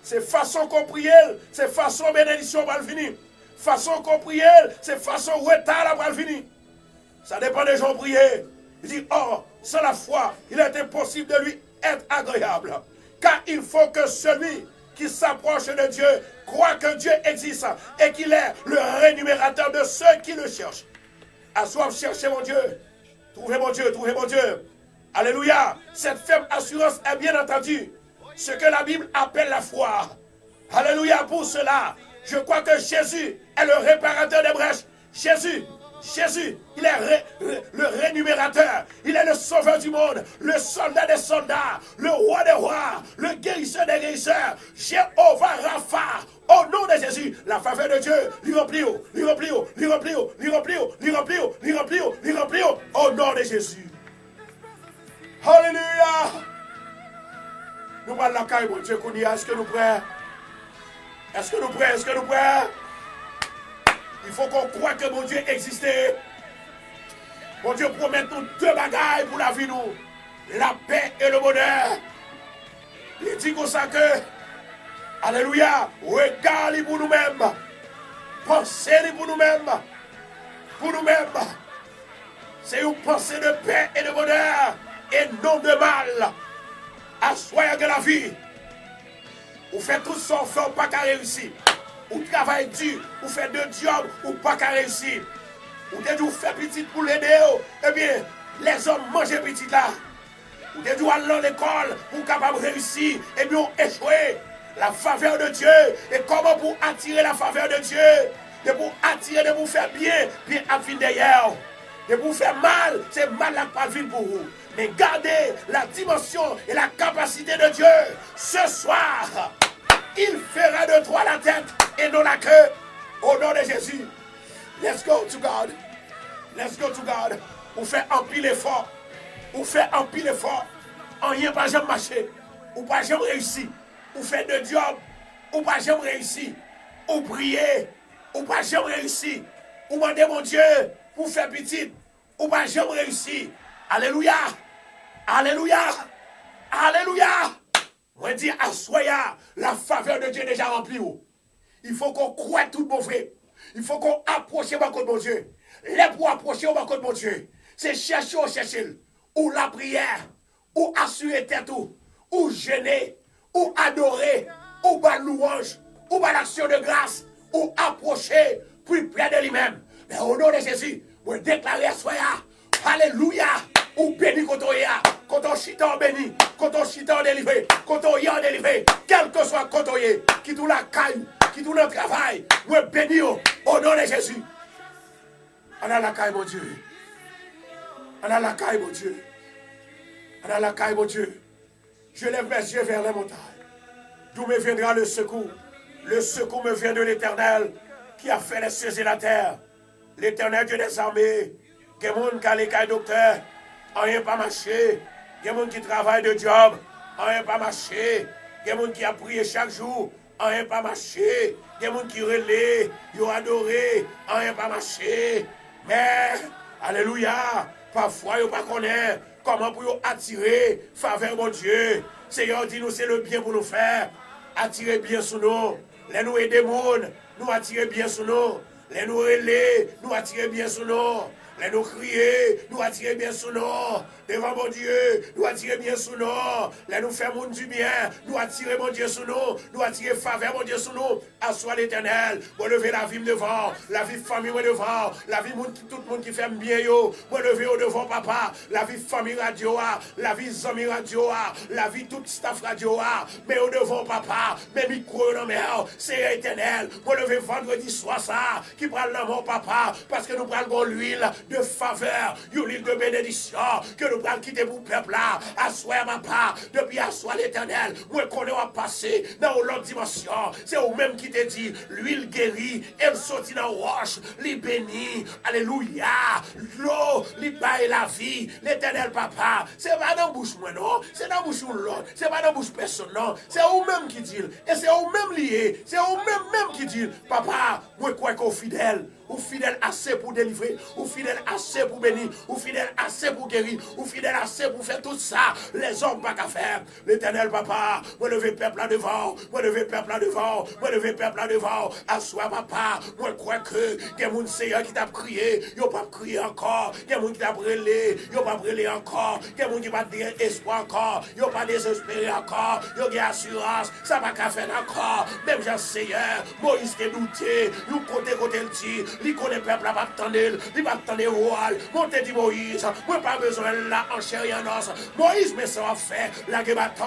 C'est façon qu'on prie, c'est façon bénédiction va le finir. Façon qu'on prie, c'est façon retard va le finir. Ça dépend des gens prier. Il dit, oh, sans la foi, il est impossible de lui être agréable. Car il faut que celui qui s'approche de Dieu croit que Dieu existe et qu'il est le rémunérateur de ceux qui le cherchent. Assois, cherchez mon Dieu. Trouvez mon Dieu, trouvez mon Dieu. Alléluia. Cette ferme assurance est bien entendu ce que la Bible appelle la foi. Alléluia. Pour cela, je crois que Jésus est le réparateur des brèches. Jésus, il est le rémunérateur, il est le sauveur du monde, le soldat des soldats, le roi des rois, le guérisseur des guérisseurs, Jéhovah Rapha, au nom de Jésus, la faveur de Dieu, lui remplit, au nom de Jésus. Alléluia. Nous parlons la caille, mon Dieu, est-ce que nous prêts? Est-ce que nous prêts? Il faut qu'on croie que mon Dieu existait. Mon Dieu promet nous deux bagailles pour la vie, nous. La paix et le bonheur. Il dit comme ça que, alléluia, regardez pour nous-mêmes. Pensez pour nous-mêmes. Pour nous-mêmes. C'est une pensée de paix et de bonheur. Et non de mal. Assoyez de la vie. Vous faites tout ça, vous ne pas qu'à réussir. Ou travail dur, ou fait de job, ou pas qu'à réussir. Ou t'es dû faire petit pour l'aider, eh bien, les hommes mangent petit là. Ou t'es dû aller à l'école pour capable réussir, eh bien, échouer. La faveur de Dieu. Et comment pour attirer la faveur de Dieu? Et pour attirer, de vous faire bien, puis à fin derrière. Et pour vous faire mal, c'est mal la pas pour vous. Mais gardez la dimension et la capacité de Dieu. Ce soir, il fera de toi la tête et non la queue. Au nom de Jésus. Let's go to God. Let's go to God. Vous faites un pile effort. Vous faites un pile effort. En rien pas jamais marché. Ou pas jamais réussi. Vous faites de job. Ou pas jamais réussi. Ou priez. Ou pas jamais réussi. Ou demandez mon Dieu pour faire petit. Ou pas jamais réussi. Alléluia. Alléluia. Alléluia. Moi dis, assoya, la faveur de Dieu est déjà remplie. Il faut qu'on croie tout bon frère. Il faut qu'on approche au côté de mon Dieu. Les pour approcher au côté de mon Dieu. C'est chercher, ou la prière, ou assurer tête, ou jeûner, ou adorer, ou bas louange, ou bas l'action de grâce, ou approcher, puis près de lui-même. Mais au nom de Jésus, vous déclarez assoya, alléluia. Ou béni quand on chita béni, quand on chita délivré, quand on y a délivré, quel que soit quand on y est, qui tout la caille, qui tout le travail, ou béni au nom de Jésus. Ana la caille, mon Dieu. Ana la caille, mon Dieu. Ana la caille, mon Dieu. Je lève mes yeux vers les montagnes. D'où me viendra le secours? Le secours me vient de l'Éternel qui a fait les cieux et la terre. L'Éternel Dieu des armées. Que monde qui a les cailles docteur. Rien pas marché. Il y a des gens qui travaillent de job. Rien pas marché. Il y a des gens qui a prié chaque jour. Rien pas marché. Il y a des gens qui relaient. Ils ont adoré. Rien pas marché. Mais, alléluia, parfois ils ne connaissent pas comment pour attirer faveur mon Dieu. Seigneur dit nous c'est le bien pour nous faire. Attirer bien sur nous. Les nous aider monde, nous attirer bien sur nous. Les nous relayer, nous attirer bien sur nous. Les nous crier, nous attirer bien sous nous. Devant mon Dieu, nous attirer bien sous nous. Les nous faire monde du bien, nous attirer mon Dieu sous nous. Nous attirer faveur mon Dieu sous nous. Assois l'Éternel, pour lever la vie devant, la vie famille devant, la vie tout le monde qui fait bien yo. Pour lever au devant papa, la vie famille radio, la vie amis radio, la vie toute staff radio. Mais au devant papa, mes micros dans mes c'est Éternel. Pour lever vendredi soir ça, qui prend dans mon papa, parce que nous prenons l'huile de faveur, l'huile de bénédiction, que nous prenons quitter pour le peuple là, assoir ma part, depuis assoir l'Éternel, moi qu'on va passer dans l'autre dimension, c'est vous-même qui te dit, l'huile guérit, elle sortit dans la roche, les bénit, alléluia, l'eau, les baille la vie, l'Éternel papa, c'est pas dans la bouche moi non, c'est dans la bouche de l'autre, c'est pas dans la bouche personne non, c'est vous-même qui dit, et c'est vous-même lié, c'est vous-même qui dit, papa, moi quoi qu'on fidèle, ou fidèle assez pour délivrer, ou fidèle assez pour bénir, ou fidèle assez pour guérir, ou fidèle assez pour faire tout ça, les hommes pas qu'à faire. L'Éternel papa, moi lever peuple là devant, moi lever peuple là devant, moi lever peuple là devant, assois papa, moi crois que il y a mon Seigneur qui t'a crié, il pas crié encore, il y a mon qui t'a brûlé, il pas brûlé encore, il y a mon qui pas dire espoir encore, il pas désespéré encore, il y a assurance, ça va qu'à faire encore, même Jean Seigneur, Moïse t'a douté, nous côté le dit, il connaît peuple, pas attendre, il va attendre roi. Montez dit Moïse, moi pas besoin là en chair et en os. Moïse, mais ça va faire, la guébaton,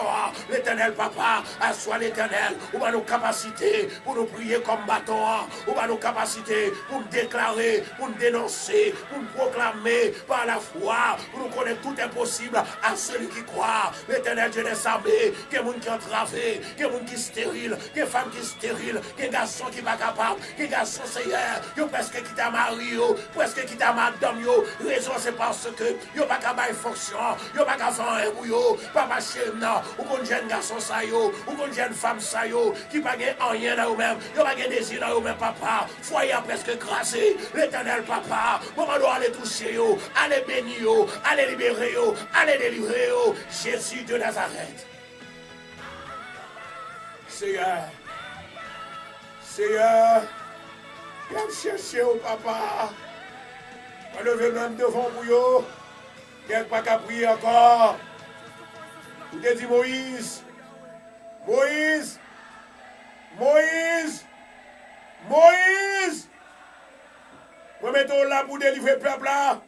l'éternel papa, assoit l'éternel, ou va nos capacités pour nous prier comme bâton, ou va nos capacités pour nous déclarer, pour nous dénoncer, pour nous proclamer par la foi, pour nous connaître tout est possible à celui qui croit. L'éternel Dieu des armées, que les gens qui ont entravé, que les gens qui sont stériles, que les femmes qui sont stériles, que les garçons qui ne sont pas capables, que les garçons seigneurs, ils ont presque quitté mari, presque quitté madame, raison c'est parce que ils n'ont pas capable de fonction, ils n'ont pas capable de faire papa chéri, ou qu'on jeune garçon ça yo, ou qu'on jeune femme ça yo, qui pas rien dans eux-mêmes, ils n'ont pas de désir dans eux-mêmes, papa, foyer presque crasé, l'éternel papa, comment doit aller toucher yo, aller bénir yo, aller libérer yo, aller délivrer yo, Jésus de Nazareth. Seigneur, viens chercher au papa. On lever même devant vous, yo. Quel pas qu'à prier encore. Vous avez dit Moïse. Moïse. Vous mettez là pour délivrer le peuple là.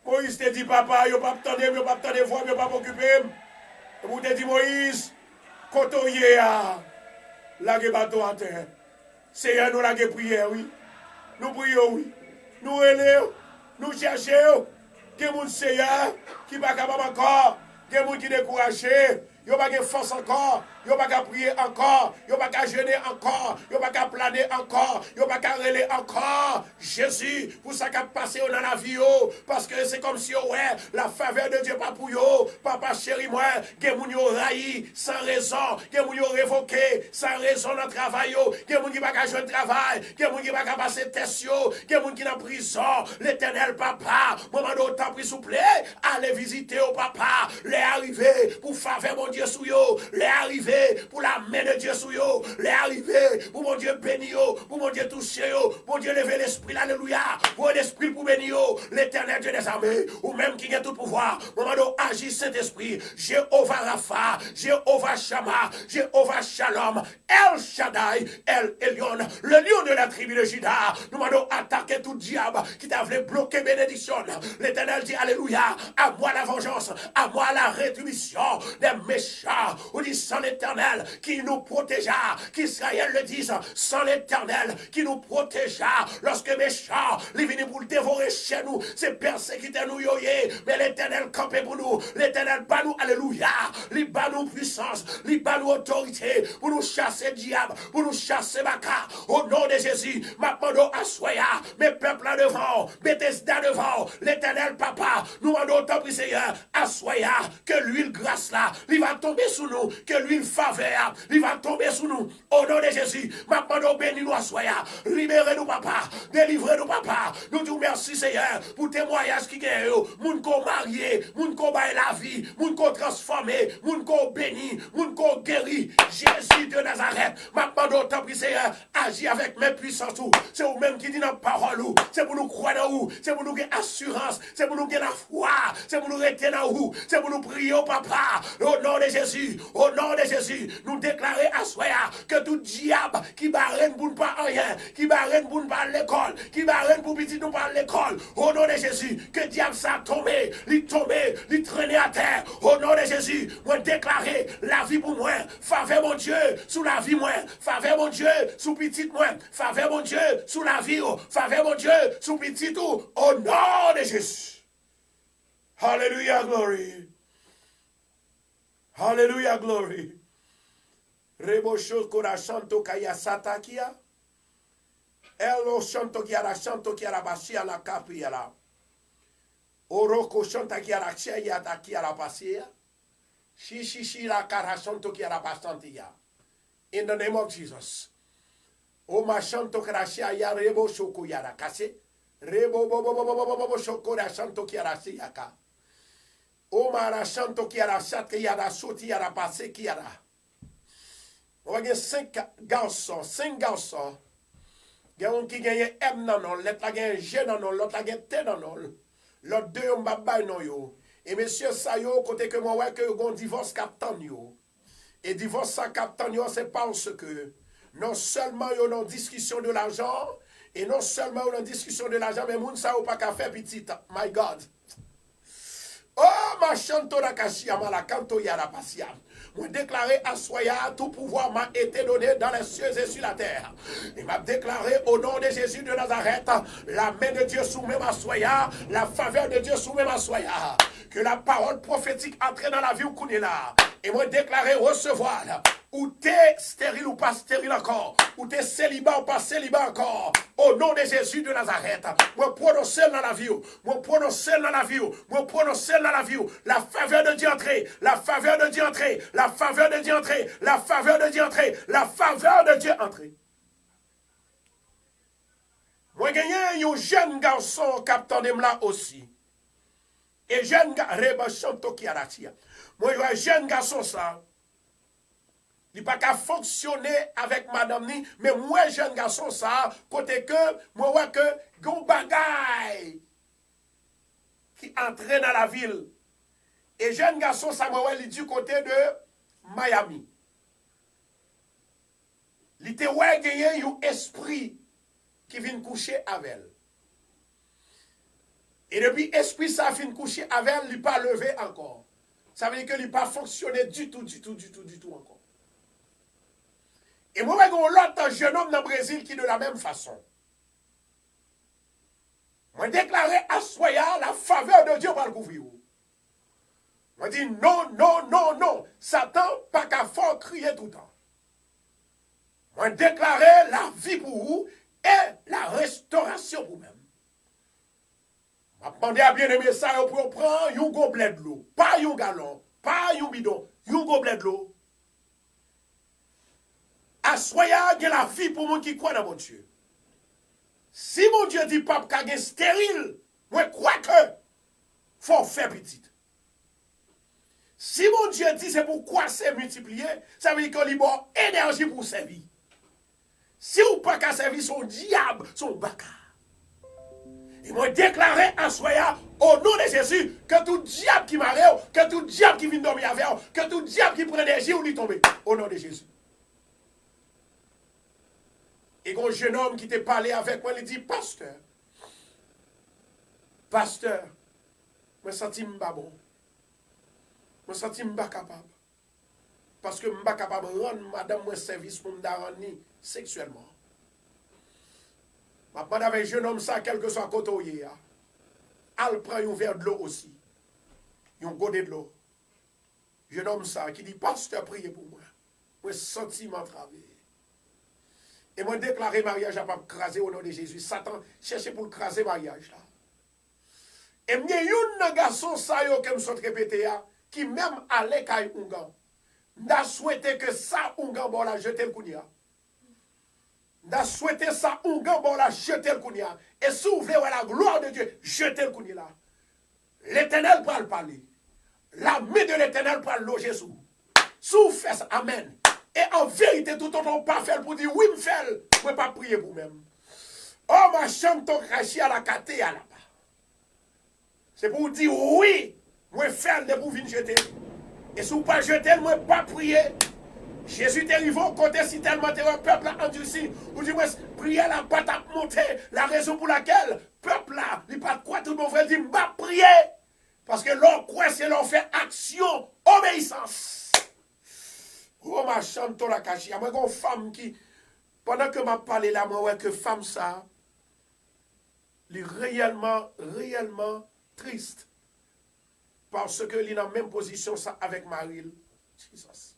Moïse te dit papa, yo pas attendre, yo pas attendre voir, yo pas m'occuper. Vous avez dit Moïse. Kotoye a la bateau en terre. Seigneur, nous la prière, oui. Nous prions, oui. Nous relèvons, nous cherchons. Il y a des gens, Seigneur, qui ne sont pas capables encore. Il y a des gens qui sont découragés. Ils n'ont pas de force encore. Ils n'ont pas qu'à prier encore. Ils n'ont pas qu'à jeûner encore. Ils n'ont pas qu'à planer encore. Ils n'ont pas qu'à relayer encore. Jésus, pour ça qu'a passé dans la vie, parce que c'est comme si, ouais, la faveur de Dieu pas pour eux. Papa chéri, moi, que moun yo raï sans raison, que moun yo révoqué sans raison dans le travail, que moun qui pas qu'à jouer le travail, que moun qui pas qu'à passer test, que moun qui dans prison, l'éternel papa, moment d'autant pris s'il plaît, allez visiter au papa, les arriver pour faveur mon Dieu sous yo, les arriver pour la main de Dieu sous yo, les arriver pour mon Dieu bénir yo, pour mon Dieu toucher yo, pour Dieu lever l'esprit, alléluia, pour l'esprit pour bénir yo, l'éternel Dieu des armées, ou même qui a tout pouvoir, moment d'eau agit Saint-Esprit, Jéhovah Rapha, Jéhovah Shammah, Jéhovah Shalom, El Shaddai, El Elyon, le lion de la tribu de Juda, nous m'avons attaqué tout diable qui t'a voulu bloquer bénédiction. L'éternel dit alléluia, à moi la vengeance, à moi la rétribution des méchants, ou dit sans l'éternel qui nous protégea, qu'Israël le dise, sans l'éternel qui nous protégea, lorsque méchants, les venus pour le dévorer chez nous, c'est persécuter nous yoyé, mais l'éternel campé pour nous, l'éternel bat nous, alléluia, il bat nous puissance, il bat nous autorité, pour nous chasser diable, pour nous chasser baka, au nom de Jésus, maintenant à soya, mes peuples là devant, Bethesda devant, l'éternel papa, nous demandons tant pis Seigneur, à soya, que l'huile grâce là, il va tomber sous nous, que l'huile faveur, il va tomber sous nous, au nom de Jésus, maintenant bénis-nous à soya, libérez-nous papa, délivrez-nous papa, nous disons merci Seigneur, pour témoignage qui gagne, moun ko marié, moun ko baille la vie, moun ko transformé, moun ko béni, moun ko guéri, Jésus de Nazareth, maintenant tant pis Seigneur, agis avec mes puissances, c'est vous-même qui dit dans la parole, c'est pour nous croire dans vous, c'est pour nous gagner assurance, c'est pour nous gagner la foi, c'est pour nous rester dans vous, c'est pour nous prier au papa, au nom de Jésus, nous déclarer à soi que tout diable qui barre pour ne pas rien, qui barre pour ne pas l'école, qui barre pour petit nous pas l'école, au nom de Jésus, que diable ça tombé, il traîné à terre, au nom de Jésus, moi déclarer la vie pour moi, faveur mon Dieu, sous la vie moi, faveur mon Dieu, sous petit moi, faveur mon Dieu, sous la vie, faveur mon Dieu, sous petit tout, au nom de Jésus. Hallelujah, glory. Hallelujah, glory. Rebosho kora shanto kaya satakia. Elo shanto kiara basia la kapiara. Oroko shanta kiara chia ta kiara basia. Shishi la kara shanto kiara basantia. In the name of Jesus. O ma shanto krashia ya rebo shoko yara kase. Rebo bobo shoko ra shanto kiara siaka. O ma ra shanto kiara sat kiara soti yara passe kiara. On va gagner 5 garçons. Il y a un qui gagne M dans l'autre, l'autre gagne G dans l'autre, l'autre gagne T dans l'autre. L'autre deux on babay non yo. Et monsieur ça yo côté que moi ouais que un divorce captain yo. Et divorce ça captain yo c'est parce que non seulement yo dans discussion de l'argent, Et non seulement on a une discussion de l'argent, mais moun sa ou pas qu'à faire petit. My God. Oh, ma chanto la kashia, ma la canto ya la pasia. Moi déclaré à Soya, tout pouvoir m'a été donné dans les cieux et sur la terre. Il m'a déclaré au nom de Jésus de Nazareth, la main de Dieu sous même à Soya, la faveur de Dieu sous même à Soya. Que la parole prophétique entre dans la vie où qu'on est là. Et moi déclaré recevoir. Ou t'es stérile ou pas stérile encore. Ou t'es célibat ou pas célibat encore. Au nom de Jésus de Nazareth. Moi prononcer dans la vie. Moi prononcer dans la vie. Moi prononcer dans la vie. La faveur de Dieu entrer. La faveur de Dieu entrer. La faveur de Dieu entrer. La faveur de Dieu entrer. La faveur de Dieu entrer. Moi gagné un jeune garçon captant de là aussi. Et jeune garçon qui a la tia. Moi un jeune garçon ça. Il n'a pas qu'à fonctionner avec madame ni, mais moi, jeune garçon, ça, côté que, moi, vois que, gon bagay qui entre dans la ville. Et jeune garçon, ça, moi, il est du côté de Miami. Il était ouais gagné un esprit qui vient coucher avec elle. Et depuis esprit ça vient coucher avec elle, il n'a pas levé encore. Ça veut dire qu'il n'a pas fonctionné du tout encore. Et moi, je vois l'autre jeune homme dans le Brésil qui est de la même façon. Moi, déclaré à Soya la faveur de Dieu va le couvrir. Moi, dit non, non, non, non. Satan, pas qu'à fort crier tout le temps. Moi, déclaré la vie pour vous et la restauration pour vous-même. Je demandé à bien-aimé ça pour prendre un gobelet de l'eau. Pas un gallon, pas un bidon, un gobelet de l'eau. Assoya gen la vie pour moun qui croit dans mon Dieu. Si mon Dieu dit pas qu'il y stérile, moi crois que faut faire petit. Si mon Dieu dit c'est pourquoi c'est multiplié, ça veut dire qu'il y a bon énergie pour servir. Si ou pas qu'à servir son diable, son baka. Et moi déclarer à Soya au nom de Jésus que tout diable qui m'arrête, que tout diable qui vient dormir avec, que tout diable qui prend l'énergie ou lui tomber. Au nom de Jésus. Et un jeune homme qui t'a parlé avec moi, il dit, pasteur, je sens que je ne suis pas bon. Je sens que je ne suis pas capable. Parce que je ne suis pas capable de rendre madame mon service pour me rendre sexuellement. Je demande avec un jeune homme ça, quel que soit côté où il est. Elle prend un verre de l'eau aussi. Un godet de l'eau. Jeune homme ça, qui dit, pasteur, priez pour moi. Je sens que m'entraver. Et moi déclaré mariage à pas craser au nom de Jésus. Satan cherche pour craser mariage là. Et m'y yon garçon ça yo que me sont répété qui même allait kay ungan. N'a souhaité que ça ungan bon la jeter le kounia. N'a souhaité ça ungan bon la jeter le kounia. Et si vous voulez la gloire de Dieu, jeter le kounia là. L'Éternel va le parler. La main de l'Éternel va le loger sous. Si vous faites ça, amen. Et en vérité, tout le monde pas fait pour dire oui, me fait, je ne pas prier pour même. Oh, ma chambre, ton craché à la caté là-bas. C'est pour dire oui, moi faire de pour venir jeter. Et si vous ne pas jeter, moi pas prier. Jésus est arrivé au côté si tellement un peuple a endurci. Vous dites, moi, prier la patate monter. La raison pour laquelle, peuple là, il pas de quoi tout le monde veut dire, pas prier. Parce que l'on croit, c'est l'on fait action, obéissance. Oh, ma chambre, la cachia. Moi, une femme qui, pendant que m'a parlé là, moi, ouais, que femme ça, elle est réellement triste. Parce que elle est dans la même position ça avec Maril. Jesus.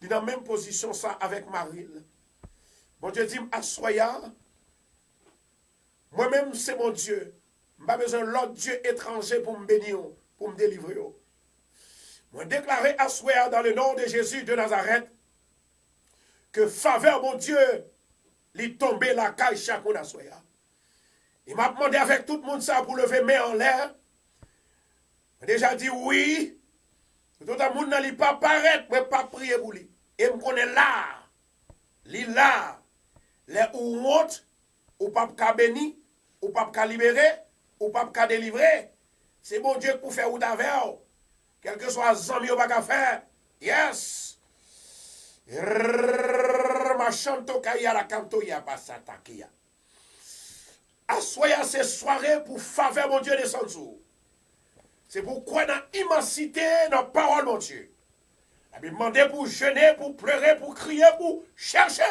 Il est dans la même position ça avec Maril. Bon Dieu dit, assoya. Moi-même, c'est mon Dieu. Je n'ai pas besoin de l'autre Dieu étranger pour me bénir, pour me délivrer. Moi, déclaré à souhait dans le nom de Jésus de Nazareth que faveur, mon Dieu, lui tomber la caille chaque monde à souhait. Il m'a demandé avec tout le monde ça pour lever main en l'air. J'ai déjà dit oui. Tout le monde n'a pas paraître, mais pas prier pour lui. Et me connaît là. Li là. Les ou honte, ou pas béni, ou pas libérer, ou pas délivrer. C'est mon Dieu pour faire ou d'avec. Quel que soit zami ou pas faire. Yes. Ma chanto kaya la canto ya pasata kia. Assoya ces soirées pour faveur mon Dieu descendre sur. C'est pourquoi dans l'immensité, dans la parole mon Dieu. La Bible demande pour jeûner, pour pleurer, pour crier, pour chercher.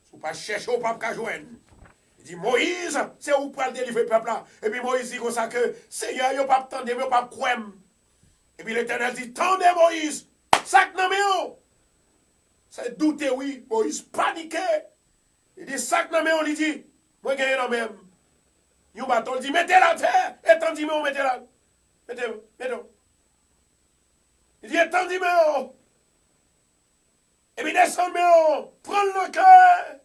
Si vous ne pas chercher, vous ne pouvez pas joindre. Il dit Moïse, c'est où pour délivrer le peuple là. Et puis Moïse dit comme ça que Seigneur, il ne pas attendre, il ne pas croire. Et puis l'Éternel dit tendez Moïse, sac nan men. C'est douté, oui. Moïse paniqué. Il dit sac nan men, il dit moi gagne nan même. Il bâton, il dit mettez la terre, étendez men, mettez la. Mettez. Il dit étendez men. Et puis descendez men, prenez le cœur.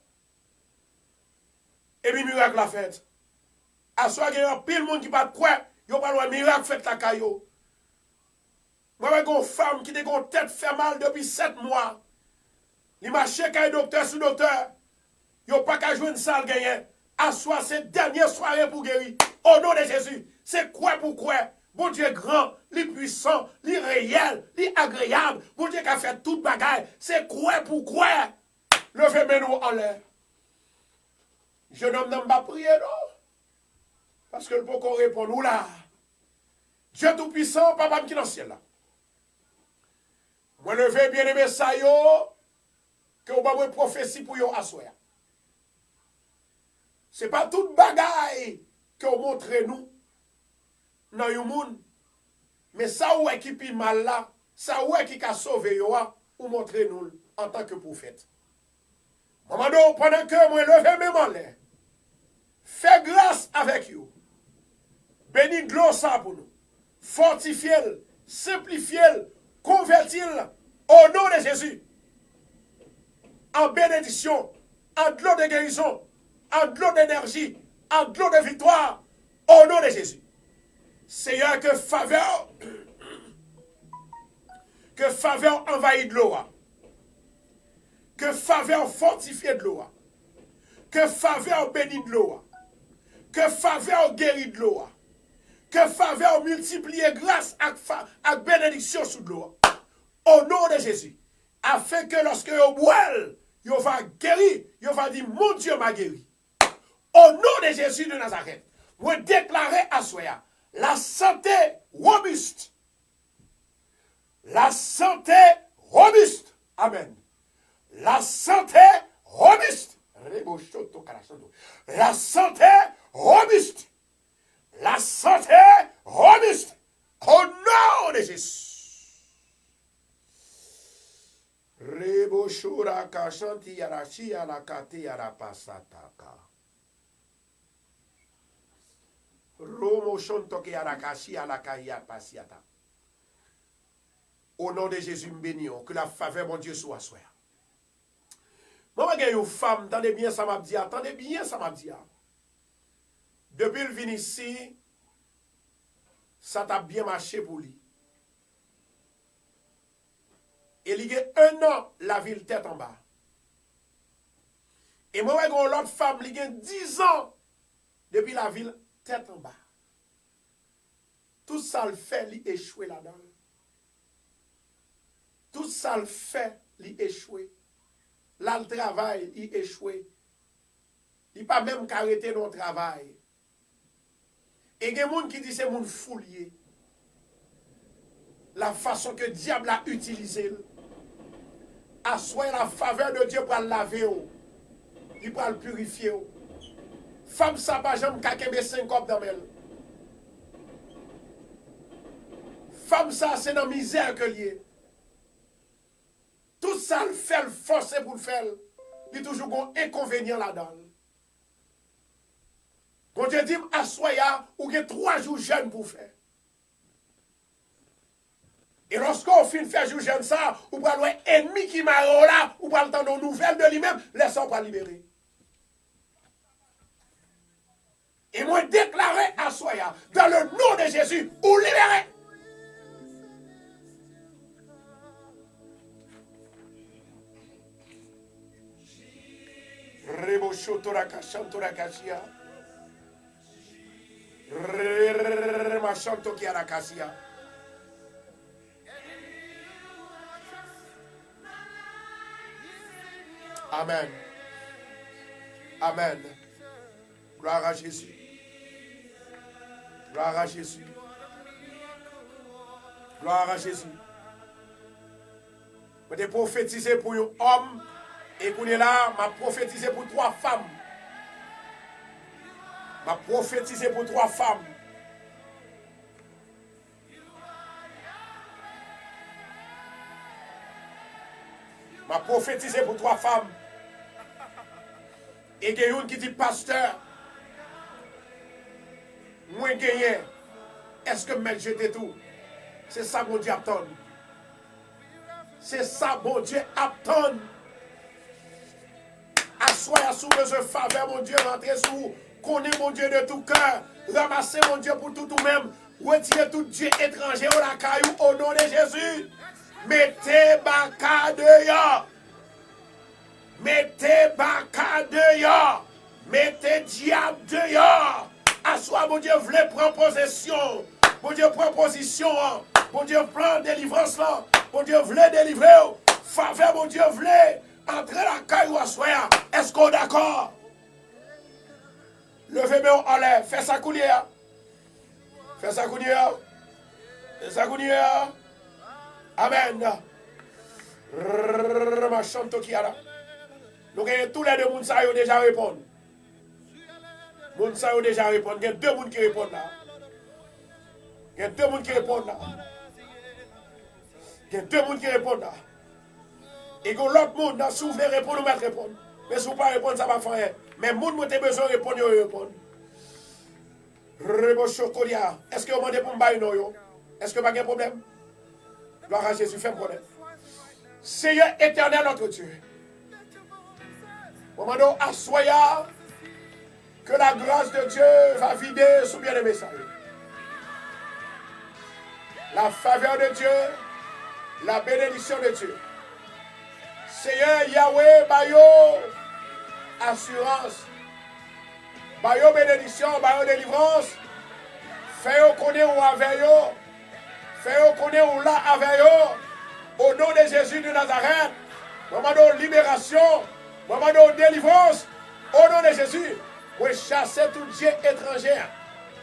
Et puis miracle la fête. À soi, il y a pile monde qui pas quoi, il pas loin miracle fait la caillou. Moi, j'ai une femme qui a une tête fait mal depuis 7 mois. Il m'a cherché docteur sous docteur. Il n'a pas qu'à jouer une salle gagnée. À soi, c'est dernière soirée pour guérir. Au nom de Jésus. C'est quoi pour quoi? Bon Dieu grand, li puissant, li réel, li agréable. Bon Dieu qui a fait toute bagaille. C'est quoi pour quoi? Levez-nous en l'air. Jeune homme n'a pas prié, non? Parce que le peut qu'on répond nous là. Dieu tout-puissant, papa qui est dans le ciel là. Moi, levé bien aimé ça yo, que vous avez prophétie pour yo assoya. Ce n'est pas toute bagaille que vous montrez nous dans le monde. Mais ça où est qui pile mal là, ça où est qui a sauvé yo, ou montrez nous en tant que prophète. Maman, pendant que moi levé même en l'air, fais grâce avec vous. Bénis de l'eau ça pour nous. Fortifiez-le, simplifiez-le, convertis-le au nom de Jésus. En bénédiction, en de l'eau de guérison, en de l'eau d'énergie, en de l'eau de victoire, au nom de Jésus. Seigneur, que faveur envahit de l'eau. Que faveur fortifie de l'eau. Que faveur bénit de l'eau. Que faveur guérit de l'eau. Que faveur multiplie grâce à bénédiction sous de l'eau. Au nom de Jésus. Afin que lorsque vous boivez, vous va guérir, vous va dire, mon Dieu m'a guéri. Au nom de Jésus de Nazareth, vous déclarez à Soya la santé robuste. La santé robuste. Amen. La santé robuste. La santé robuste. La santé robuste. Au nom de Jésus. Reboshura kashanti yarashi yarakate yarapasataka. Romo shontoke yarakashi yarakaya pasiata. Au nom de Jésus, bénissons. Que la faveur, mon Dieu, soit soi. Moi, je suis une femme, attendez bien ça m'a dit. Attendez bien ça m'a dit. Depuis le vin ici, ça t'a bien marché pour lui. Et il y a 1 an, la ville tête en bas. Et moi, je suis l'autre femme, il y a 10 ans, depuis la ville tête en bas. Tout ça le fait, il échoué là-dedans. Tout ça le fait, il échoué. Là, le travail, il échoué. Il pas même qu'arrêter notre travail. Et il y a des gens qui disent que c'est mon foulier. La façon que le diable a utilisé. Assoyer la faveur de Dieu pour le laver. Il pour le purifier. Femme ça pas jamais kakebe 5 copes dans elle. Femme ça c'est dans la misère que lié. Tout ça le fait, le forcer pour le faire. Il y a toujours un inconvénient là-dedans. Quand Dieu dit, assoya, ou il y a 3 jours jeunes pour faire. Et lorsqu'on finit de faire jour jeune ça, ou pas l'ennemi ennemi qui m'a là, ou pas le temps de nouvelles de lui-même, laissons pas libérer. Et moi déclarer assoya, dans le nom de Jésus, ou libérer. Amen. Amen. Gloire à Jésus. Gloire à Jésus. Gloire à Jésus. Je vais prophétiser pour un homme et qu'on est là, je prophétiser pour 3 femmes. Je prophétiser pour 3 femmes. Je prophétiser pour 3 femmes. Et il y a une qui dit, pasteur, moi gagné, est-ce que je jeté tout? C'est ça mon Dieu attend. C'est ça mon Dieu attend. Assoyez sous besoin de faveur, mon Dieu, rentrez sous. Connaissez mon Dieu de tout cœur. Ramassez mon Dieu pour tout ou même. Retirez tout Dieu étranger au la caillou au nom de Jésus. Mettez baka dehors. Mettez baka dehors. Mettez diable dehors. Assoyez mon Dieu, voulez prendre possession. Mon Dieu prend position. Mon Dieu prend délivrance là. Mon Dieu voulait délivrer. Faveur, mon Dieu voulait entrer dans la caillou à soya. Est-ce qu'on est d'accord? Levez-moi en l'air. Fais ça couler. Fais ça couler. Fais ça couler. Amen. Ma chante qui a là. Nous avons tous les deux moun sa yo déjà répondre. Moun sa yo déjà répondre. Il y a 2 moun qui répondent là. Il y a 2 moun qui répondent là. Il y a 2 moun qui répondent là. Et que l'autre monde, si vous voulez répondre, vous mettez répondre. Mais si vous ne pouvez pas répondre, ça va faire rien. Mais les gens qui ont besoin de répondre, ils répondent. Est-ce que vous demandez pour me bailler? Est-ce que vous n'avez pas de problème? Gloire à Jésus, fais-moi problème. Seigneur éternel, notre Dieu. Moment assoyez que la grâce de Dieu va vider sous bien les messages. La faveur de Dieu, la bénédiction de Dieu. Seigneur Yahweh, bayo assurance, bayo bénédiction, bayo délivrance. Fais-yo connaître ou avec yo. Fais-yo connaître ou là avec yo. Au nom de Jésus de Nazareth. Moment de libération. Moment de délivrance. Au nom de Jésus. Moi chasser tout Dieu étranger.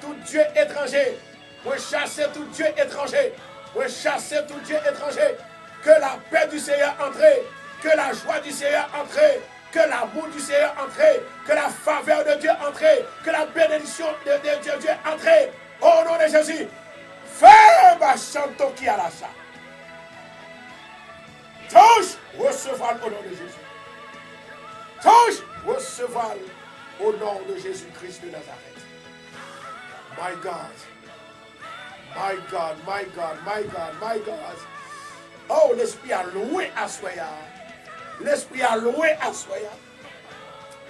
Tout Dieu étranger. Moi chasser tout Dieu étranger. Moi chasser tout Dieu étranger. Que la paix du Seigneur entre. Que la joie du Seigneur entre. Que l'amour du Seigneur entre. Que la faveur de Dieu entre. Que la bénédiction de Dieu entre. Au nom de Jésus. Fais ma chanto qui a la ça. Touche, recevez au nom de Jésus. Touche, recevez au nom de Jésus-Christ de Nazareth. My God. My God, my God, my God, my God. Oh, l'Esprit a loué à Soya. L'Esprit a loué à Soya.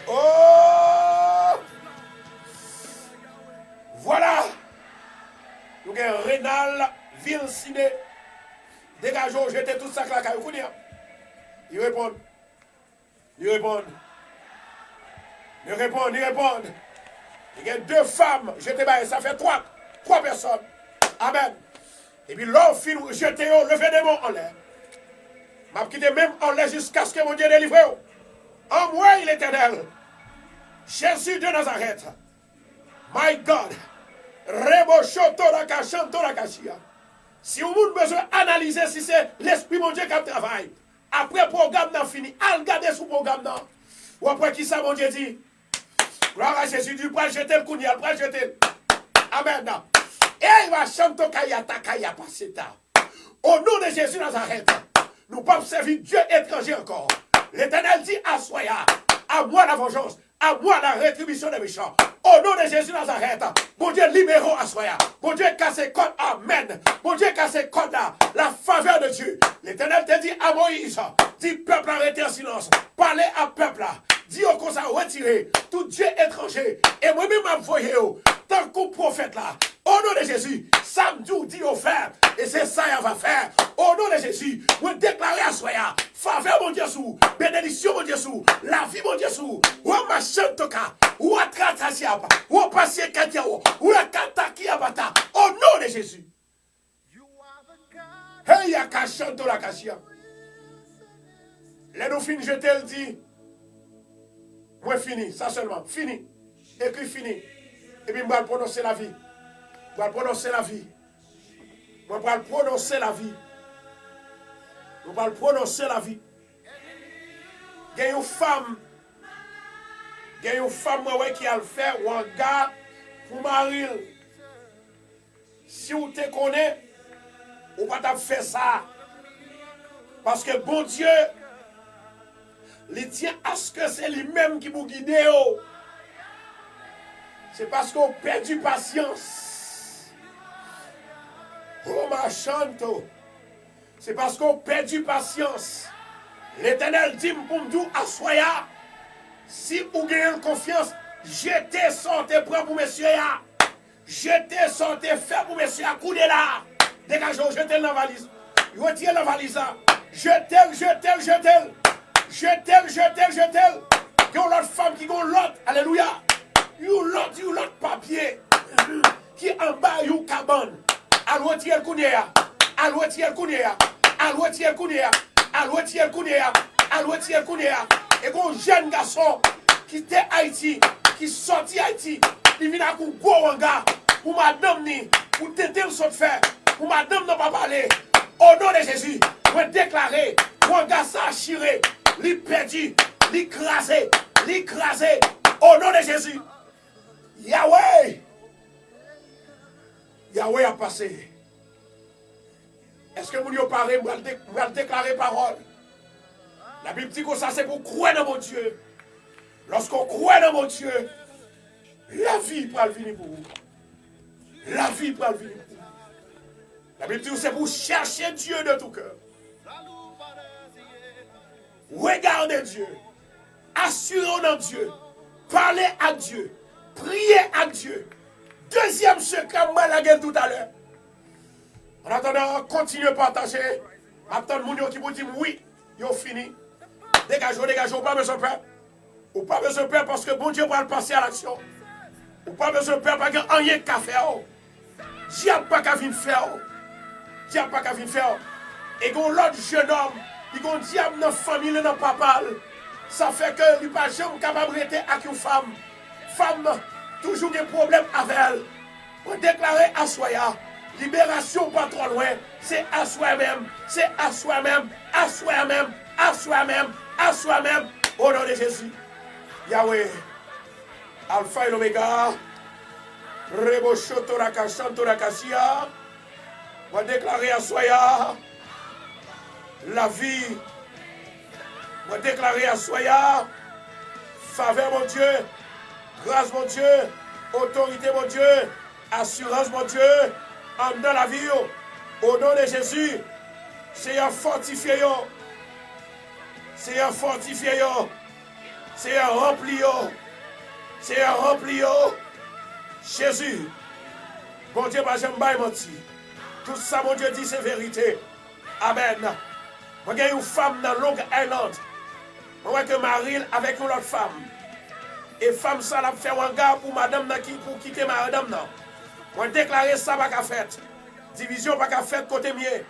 Oh! Voilà. Nous avons Rénal, Vilciné. Dégageons, jetez tout ça là. Ils répondent. Ils répondent. Ils répondent, ils répondent. Il y a 2 femmes, jetez bien, ça fait 3 personnes. Amen. Et puis l'homme fin jetez, levez des mains en l'air. M'a quitté même en l'air jusqu'à ce que mon Dieu délivre. En moi, il est éternel. Jésus de Nazareth. My God. Rebo shoto la kachanto la kachia. Si vous avez besoin d'analyser si c'est l'Esprit mon Dieu qui travaille, après le programme n'a fini, allez regarder ce programme. Ou après qui ça mon Dieu dit? Gloire à Jésus, du bras jeter le kounia, le bras jeter. Amen. Et il va chanter kayata kaya paseta. Au nom de Jésus Nazareth, nous ne pouvons pas servir Dieu étranger encore. L'Éternel dit à Soya, à moi la vengeance, à moi la rétribution des méchants. Au nom de Jésus Nazareth, mon Dieu libérons à Soya. Mon Dieu casse code, amen. Mon Dieu casse code là, la faveur de Dieu. L'Éternel te dit à Moïse, dit peuple arrêtez en silence. Parlez à peuple là. Dis au qu'on s'est retiré tout Dieu étranger. Et moi-même m'envoyé tant qu'au prophète là. Au nom de Jésus, samedi dit au frère. Et c'est ça qu'il va faire. Au nom de Jésus, vous déclarez à Soya. Faveur mon Dieu sous. Bénédiction mon Dieu sous. La vie mon Dieu sous. Ou ma chantoka. Ou à Tratasiaba. Ou à Passie Katiao. Ou à Kataki Abata. Au nom de Jésus. Hey, ya kachanto la kachia. Les nous fin jeter le dit. Moi fini, ça seulement, fini. Écrit fini. Et puis, je vais prononcer la vie. Je vais prononcer la vie. Je vais prononcer la vie. Je vais prononcer la vie. Il y a une femme. Il y a une femme qui a le fait ou un gars pour marier. Si vous te connaissez, vous ne pouvez pas faire ça. Parce que bon Dieu, il tient à ce que c'est lui-même qui vous guide. C'est parce qu'on a perdu patience. Oh ma chante. C'est parce qu'on a perdu patience. L'Éternel dit pour nous assoya. Si vous avez confiance, jetez sortez prêt pour monsieur. Jetez sortez fait pour monsieur. Coudez là. Dégagez, jetez dans la valise. Retirez la valise. Jetez, jetez, jetez. Jetez, jetez, jetez. Il y a une autre femme qui a l'autre. Alléluia. Il y a l'autre papier qui en bas, il y a une cabane. Allotier le kounéa. Allotier le kounéa. Allotier le kounéa. Allotier le kounéa. Allotier le kounéa. Et un jeune garçon qui était Haïti, qui sorti Haïti, il vient à un gros wanga pour madame ni, pour tenter le saut de fer, pour madame ne pas parler. Au nom de Jésus, pour déclarer, wanga ça chiré, li perdu, li crasé, au nom de Jésus. Yahweh! Yahweh a passé. Est-ce que vous avez parlé, vous allez déclarer parole? La Bible dit que ça c'est pour croire dans mon Dieu. Lorsqu'on croit dans mon Dieu, la vie peut venir pour vous. La vie peut venir pour vous. La Bible dit que c'est pour chercher Dieu de tout cœur. Regardez Dieu. Assurez dans Dieu. Parlez à Dieu. Priez à Dieu. Deuxième secret, moi la gueule tout à l'heure. En attendant, continuez à partager. Attends, les gens qui vous disent oui, ils ont fini. Dégagez, dégagez, ou pas besoin de peur. Ou pas besoin de peur parce que bon Dieu va le passer à l'action. Ou pas besoin de peur parce qu'il n'y a rien qu'à faire. Diable pas qu'à venir faire. Diable pas qu'à venir faire. Et quand l'autre jeune homme, il y a un diable dans la famille, dans le papa. Ça fait que il n'est pas jamais capable de rester avec une femme. Femme, toujours des problèmes avec elle. On déclare à Soya. Libération pas trop loin. C'est à soi-même. C'est à soi-même. À soi-même. À soi-même. À soi-même. Au nom de Jésus. Yahweh. Alpha et l'Oméga. Rebo Shotoraka Santoraka Sia. On va déclarer à Soya la vie. On va déclarer à Soya faveur mon Dieu. Grâce mon Dieu. Autorité mon Dieu. Assurance mon Dieu. Dans la vie. Au nom de Jésus. C'est un fortifié. C'est un fortifié. C'est un rempli. C'est un rempli. Jésus. Bon Dieu, pas jamais menti. Tout ça, mon Dieu dit, c'est vérité. Amen. Moi, j'ai une femme dans Long Island. Moi, que Marie avec une autre femme. Et femme, ça l'a fait un gars pour madame pour quitter madame. Moi, déclarer ça, pas qu'à faire. Division, pas qu'à faire côté mieux.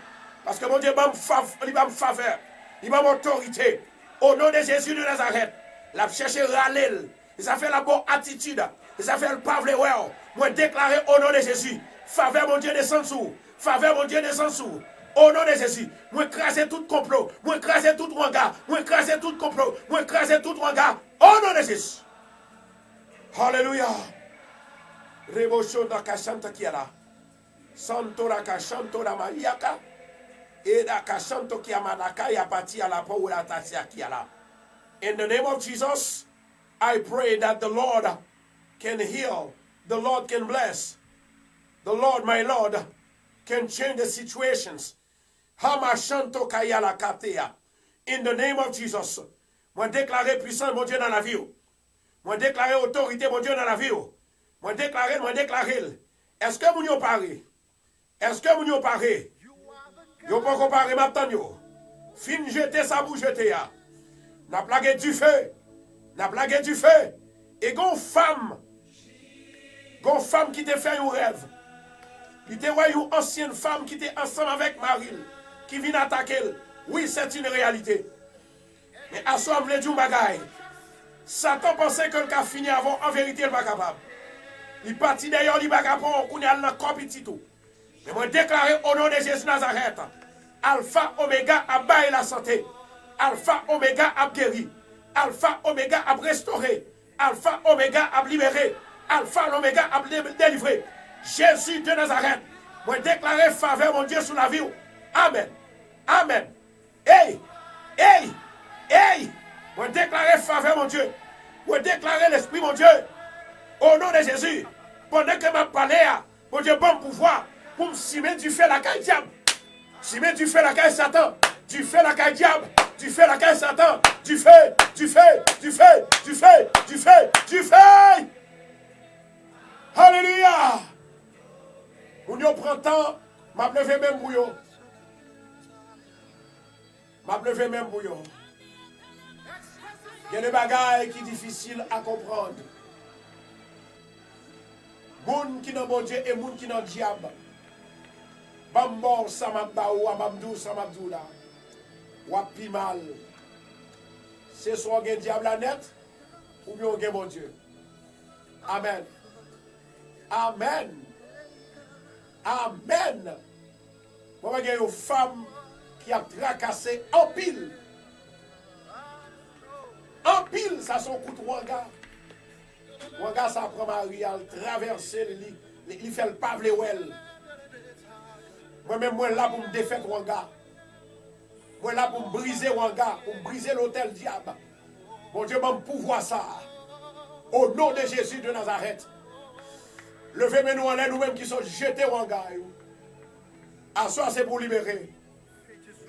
Parce que mon Dieu, il va me faveur. Il va m'autorité. Au nom de Jésus de Nazareth, la chercher râler. Et ça fait la bonne attitude. Et ça fait le pavle. Moi, déclarer au nom de Jésus. Faveur, mon Dieu, descend sous. Faveur, mon Dieu, descend sous. Au nom de Jésus, moi, écraser tout complot. Moi, écraser tout wanga. Moi, écraser tout complot. Moi, écraser tout wanga. Au nom de Jésus. Alléluia. Rebocho da kashanta kiala. Santora kashantora mariaka. Eda kashanto kiamanaka yapati ala paula tasia kiala. In the name of Jesus, I pray that the Lord can heal. The Lord can bless. The Lord, my Lord, can change the situations. Hamashanto kayala katea. In the name of Jesus, moi déclarer puissance, mon Dieu, dans la vie. Moi déclarer autorité, mon Dieu, dans la vie. Moi déclarer. Est-ce que vous y parlez? Est-ce que vous y parlez? Vous pas comparer maintenant. Fin jeter ça pour jeter. N'a plagué du feu. N'a plagué du feu. Et gon femme qui te fait un rêve. Il te voit une ancienne femme qui était ensemble avec Marie, qui vient attaquer. Oui, c'est une réalité. Mais à soi, je veux dire un bagaille. Satan pensait que le cas fini avant, en vérité, il n'est pas capable. Il partit d'ailleurs, il n'est pas capable, qu'on est dans le corps petit tout. Mais moi, déclarer au nom de Jésus Nazareth, Alpha, Oméga, a baillé la santé. Alpha, Oméga, a guéri. Alpha, Oméga, a restauré. Alpha, Oméga, a libéré. Alpha, Oméga, a délivré. Jésus de Nazareth, moi, déclarer faveur, mon Dieu, sur la vie. Amen. Amen. Hey, hey, hey. Moi, déclarer faveur, mon Dieu. Moi, déclarer l'Esprit, mon Dieu. Au nom de Jésus. Pendant que je parle, mon Dieu, bon pouvoir. Pour me simer du feu la caille diable. Simer du feu la caille Satan. Du feu la caille diable. Du feu la caille Satan. Du feu, du feu, du feu, du feu, du feu, du feu. Alléluia. On y prend temps. M'a levé même bouillon. M'a levé même bouillon. Il y a des bagailles qui sont difficiles à comprendre. Moun qui n'a bon Dieu et moun qui n'a diable. Bambon, Samamba ou Amabdou, Samabdou là. Wapi mal. C'est soit un diable à net ou bien un bon Dieu. Amen. Amen. Amen. Moi, j'ai une femme qui a tracassé en pile. En pile, ça son coup de Wanga. Wanga, ça prend Maria, traverser, il fait le pavle ou elle. Moi-même, moi là pour me défaire Wanga. Moi là pour me briser Wanga, pour me briser l'hôtel diable. Mon Dieu, m'a pouvoir ça. Au nom de Jésus de Nazareth. Levez-nous en l'air, nous-mêmes qui sommes jetés Wanga. À soi, c'est pour libérer.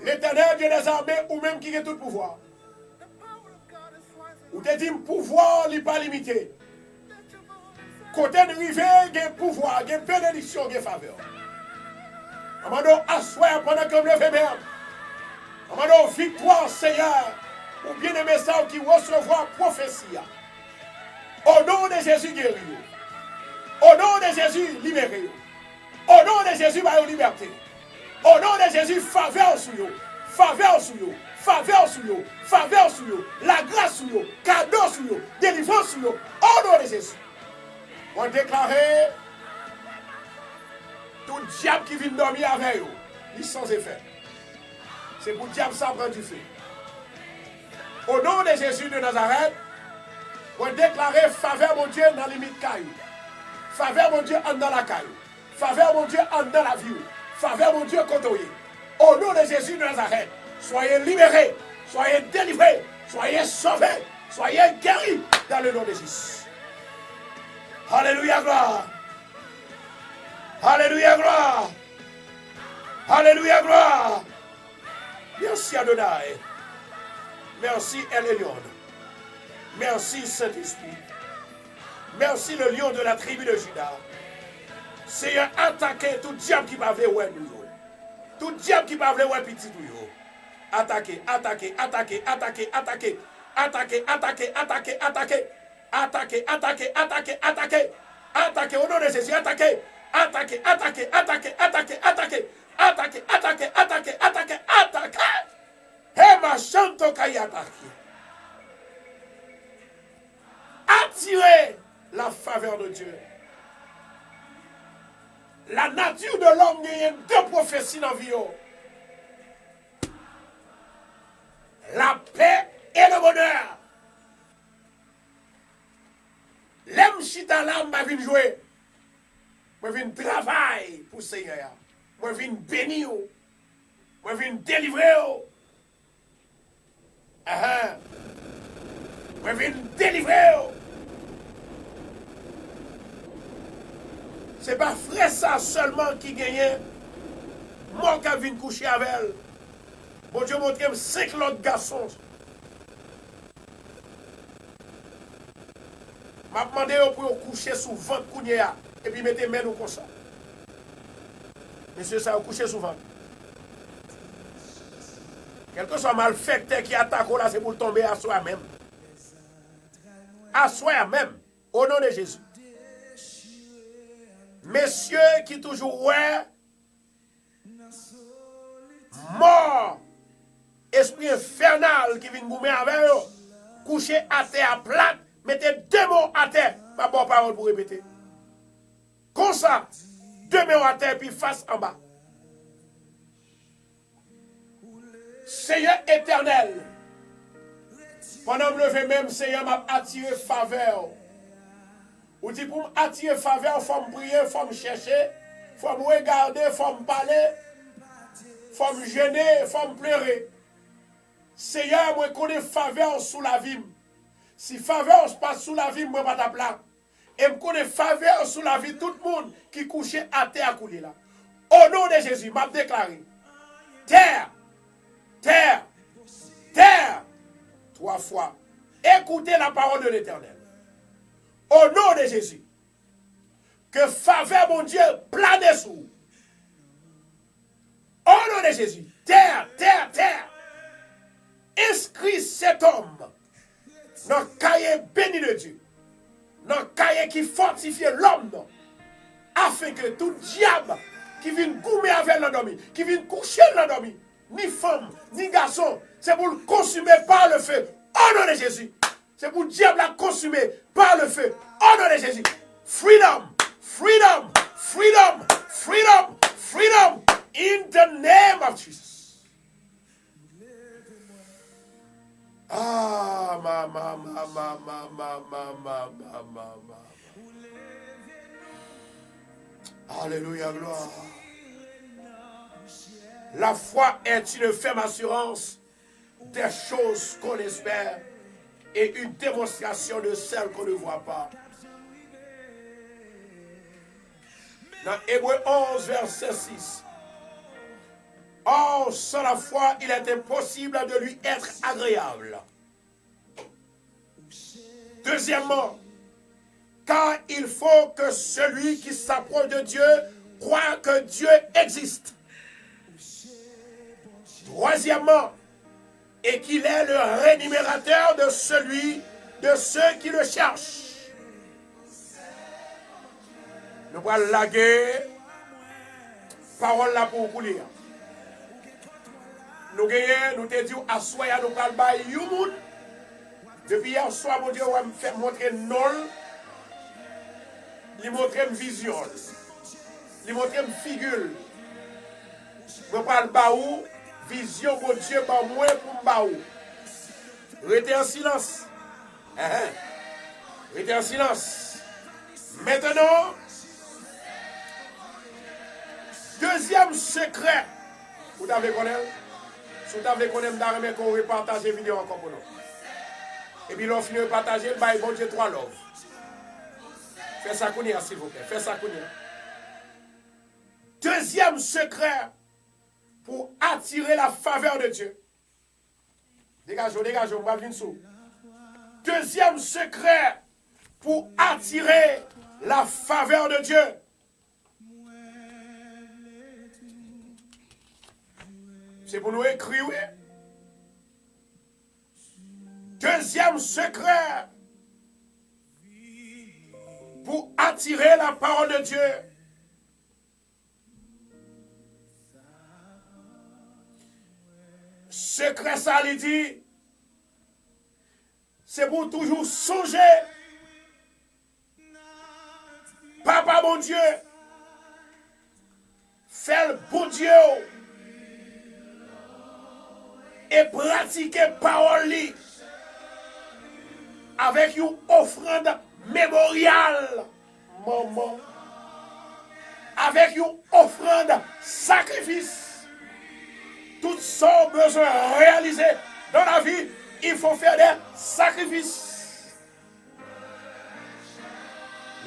L'Éternel, Dieu des armées, ou même qui a tout pouvoir. Ou te dit, pouvoir n'est pas limité. Côté de rivé, il y a pouvoir, il y a bénédiction, il y a faveur. Amando, assoir pendant que le fait même. Amando, victoire, Seigneur, ou bien aimé ça qui recevoir prophétie. Au nom de Jésus, guéri. Au nom de Jésus, libéré. Au nom de Jésus, ma liberté. Au nom de Jésus, faveur sur vous. Faveur sur vous. Faveur sur vous. Faveur sur vous. La grâce sur vous. Cadeau sur vous. Délivrance sur vous. Au nom de Jésus. On déclare tout diable qui vient dormir avec vous, il est sans effet. C'est pour le diable ça prend du feu. Au nom de Jésus de Nazareth, on déclare faveur mon Dieu dans la limite caillou. Faveur mon Dieu en dans la caillou. Faveur mon Dieu en dans la vie. Faveur mon Dieu côtoyé. Au nom de Jésus de Nazareth, soyez libérés, soyez délivrés, soyez sauvés, soyez guéris dans le nom de Jésus. Alléluia, gloire. Alléluia, gloire. Alléluia, gloire. Merci Adonai. Merci El Elyon. Merci Saint-Esprit. Merci le lion de la tribu de Juda. Seigneur, attaquez tout diable qui va venir nous. Tout diable qui va venir petit nous. Attaquez, attaquez, attaquez, attaquez, attaquez, attaquez, attaquez, attaquez, attaquez. Attaquez, attaquez, attaquez, attaquez, attaquez, au nom de Jésus, attaquez, attaquez, attaquez, attaquez, attaquez, attaquez, attaquez, attaquez, attaquez, attaquez, attaquez. Et ma chante qui attaque. Attirez la faveur de Dieu. La nature de l'homme, il y a deux prophéties dans la vie. La paix et le bonheur. L'aime chita là, je viens jouer. Je viens travailler pour le Seigneur. Je viens bénir. Je viens délivrer. Je viens délivrer. Ce n'est pas frère ça seulement qui gagne. Moi qui viens coucher avec elle. Bon Dieu montre 5 autres garçons. Je demandé pour coucher sous ventre Kounia et puis mettez main comme ça. Monsieur, ça a couché sous ventre. Quelque soit malfecteur qui attaque là, c'est pour tomber à soi-même. À soi-même, au nom de Jésus. Messieurs qui toujours ouais, mort, esprit infernal qui vient goumer avec eux, coucher à terre plate, mettez 2 mots à terre, ma bonne parole pour répéter. Comme ça, 2 mots à terre, puis face en bas. Seigneur éternel, pendant que je lever même, Seigneur m'a attiré faveur. Ou dit pour m'attirer faveur, il faut me prier, il faut me chercher, il faut me regarder, il faut me parler, il faut me gêner, il faut me pleurer. Seigneur, moi connais faveur sous la vie. Si faveur se passe sous la vie, moi pas ta place. Et je connais faveur sous la vie tout le monde qui couchait à terre à couler là. Au nom de Jésus, m'a déclaré. Terre, terre, terre, 3 fois. Écoutez la parole de l'Éternel. Au nom de Jésus, que faveur, mon Dieu, plane sous. Au nom de Jésus, terre, terre, terre. Inscris cet homme dans le cahier béni de Dieu, dans le cahier qui fortifie l'homme, afin que tout diable qui vient goumer avec l'endormi, qui vient coucher l'endormi, ni femme, ni garçon, c'est pour le consumer par le feu. Au nom de Jésus. C'est pour le diable la consumer par le feu. Au nom de Jésus. Freedom, freedom, freedom, freedom, freedom. In the name of Jesus. Ah, ma. Alléluia, gloire. La foi est une ferme assurance des choses qu'on espère et une démonstration de celles qu'on ne voit pas. Dans Hébreux 11, verset 6. Or, sans la foi, il est impossible de lui être agréable. Deuxièmement, car il faut que celui qui s'approche de Dieu croit que Dieu existe. Troisièmement, et qu'il est le rémunérateur de ceux qui le cherchent. Nous allons laguer parole là pour vous lire. Nous gagnons, nous te disons, à soi, nous allons bailler Yumoun. Depuis hier soir, mon Dieu, on va me faire montrer non. Il montre une vision. Il montre une figure. Je parle baou. Vision, mon Dieu, par moi pour m'baou. Restez en silence. Restez en silence. Maintenant, deuxième secret. Vous avez connu? Si vous avez connu, vous avez qu'on repartage la vidéo encore pour nous. Et puis, l'on finit de partager, le bon Dieu, 3 love. Faites ça, s'il vous plaît. Faites ça, deuxième secret pour attirer la faveur de Dieu. Dégagez, on va venir sous. Deuxième secret pour attirer la faveur de Dieu. C'est pour nous écrire. Deuxième secret pour attirer la parole de Dieu. Secret, ça lui dit, c'est pour toujours songer. Papa, mon Dieu, fais le bon Dieu et pratiquer parole avec une offrande mémoriale, maman, avec une offrande sacrifice. Tout son besoin réalisé dans la vie, il faut faire des sacrifices.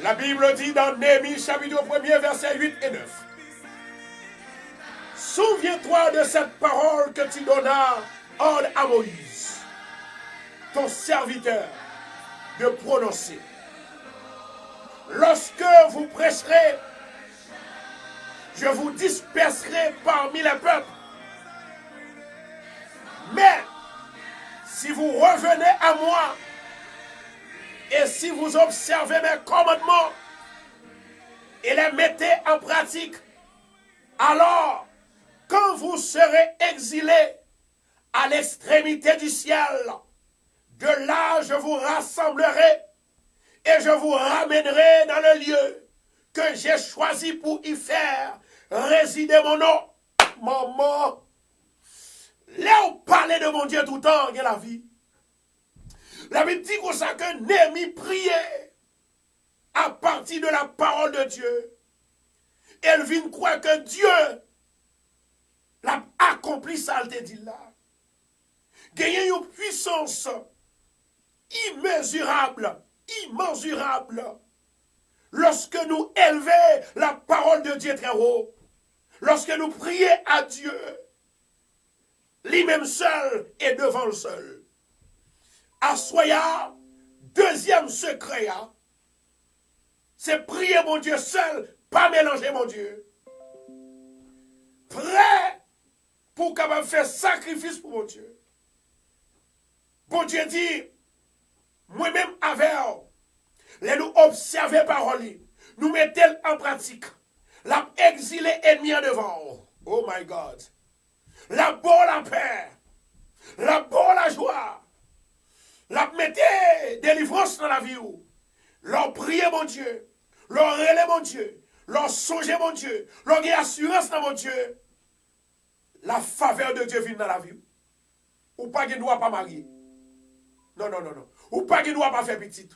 La Bible dit dans Néhémie chapitre 1er verset 8 et 9. Souviens-toi de cette parole que tu donnas ordre à Moïse, ton serviteur, de prononcer. Lorsque vous prêcherez, je vous disperserai parmi les peuples. Mais, si vous revenez à moi, et si vous observez mes commandements, et les mettez en pratique, alors, quand vous serez exilés à l'extrémité du ciel, De là, je vous rassemblerai et je vous ramènerai dans le lieu que j'ai choisi pour y faire résider mon nom. Maman, là on parlait de mon Dieu tout le temps, il y a la vie. La Bible dit comme ça que Néhémie priait à partir de la parole de Dieu. Elle vient croire que Dieu l'a accompli ça, elle te dit là. Gagner une puissance immesurable, immensurable. Lorsque nous élevons la parole de Dieu très haut, lorsque nous prions à Dieu, lui-même seul est devant le seul. Assoya, deuxième secret, c'est prier mon Dieu seul, pas mélanger mon Dieu. Prêt pour capable faire sacrifice pour mon Dieu. Bon Dieu dit, moi-même avec les nous observer parole, nous mettons en pratique. La exilé ennemi en devant. Oh my God. La bonne la paix. La bonne la joie. La mettez délivrance dans la vie. Leur prier mon Dieu. Leur relais mon Dieu. Leur songer mon Dieu. Leur assurance dans mon Dieu. La faveur de Dieu vient dans la vie. Ou pas qu'il ne doit pas marier. Non, non, non, non. Ou pas qu'il ne doit pas faire petit.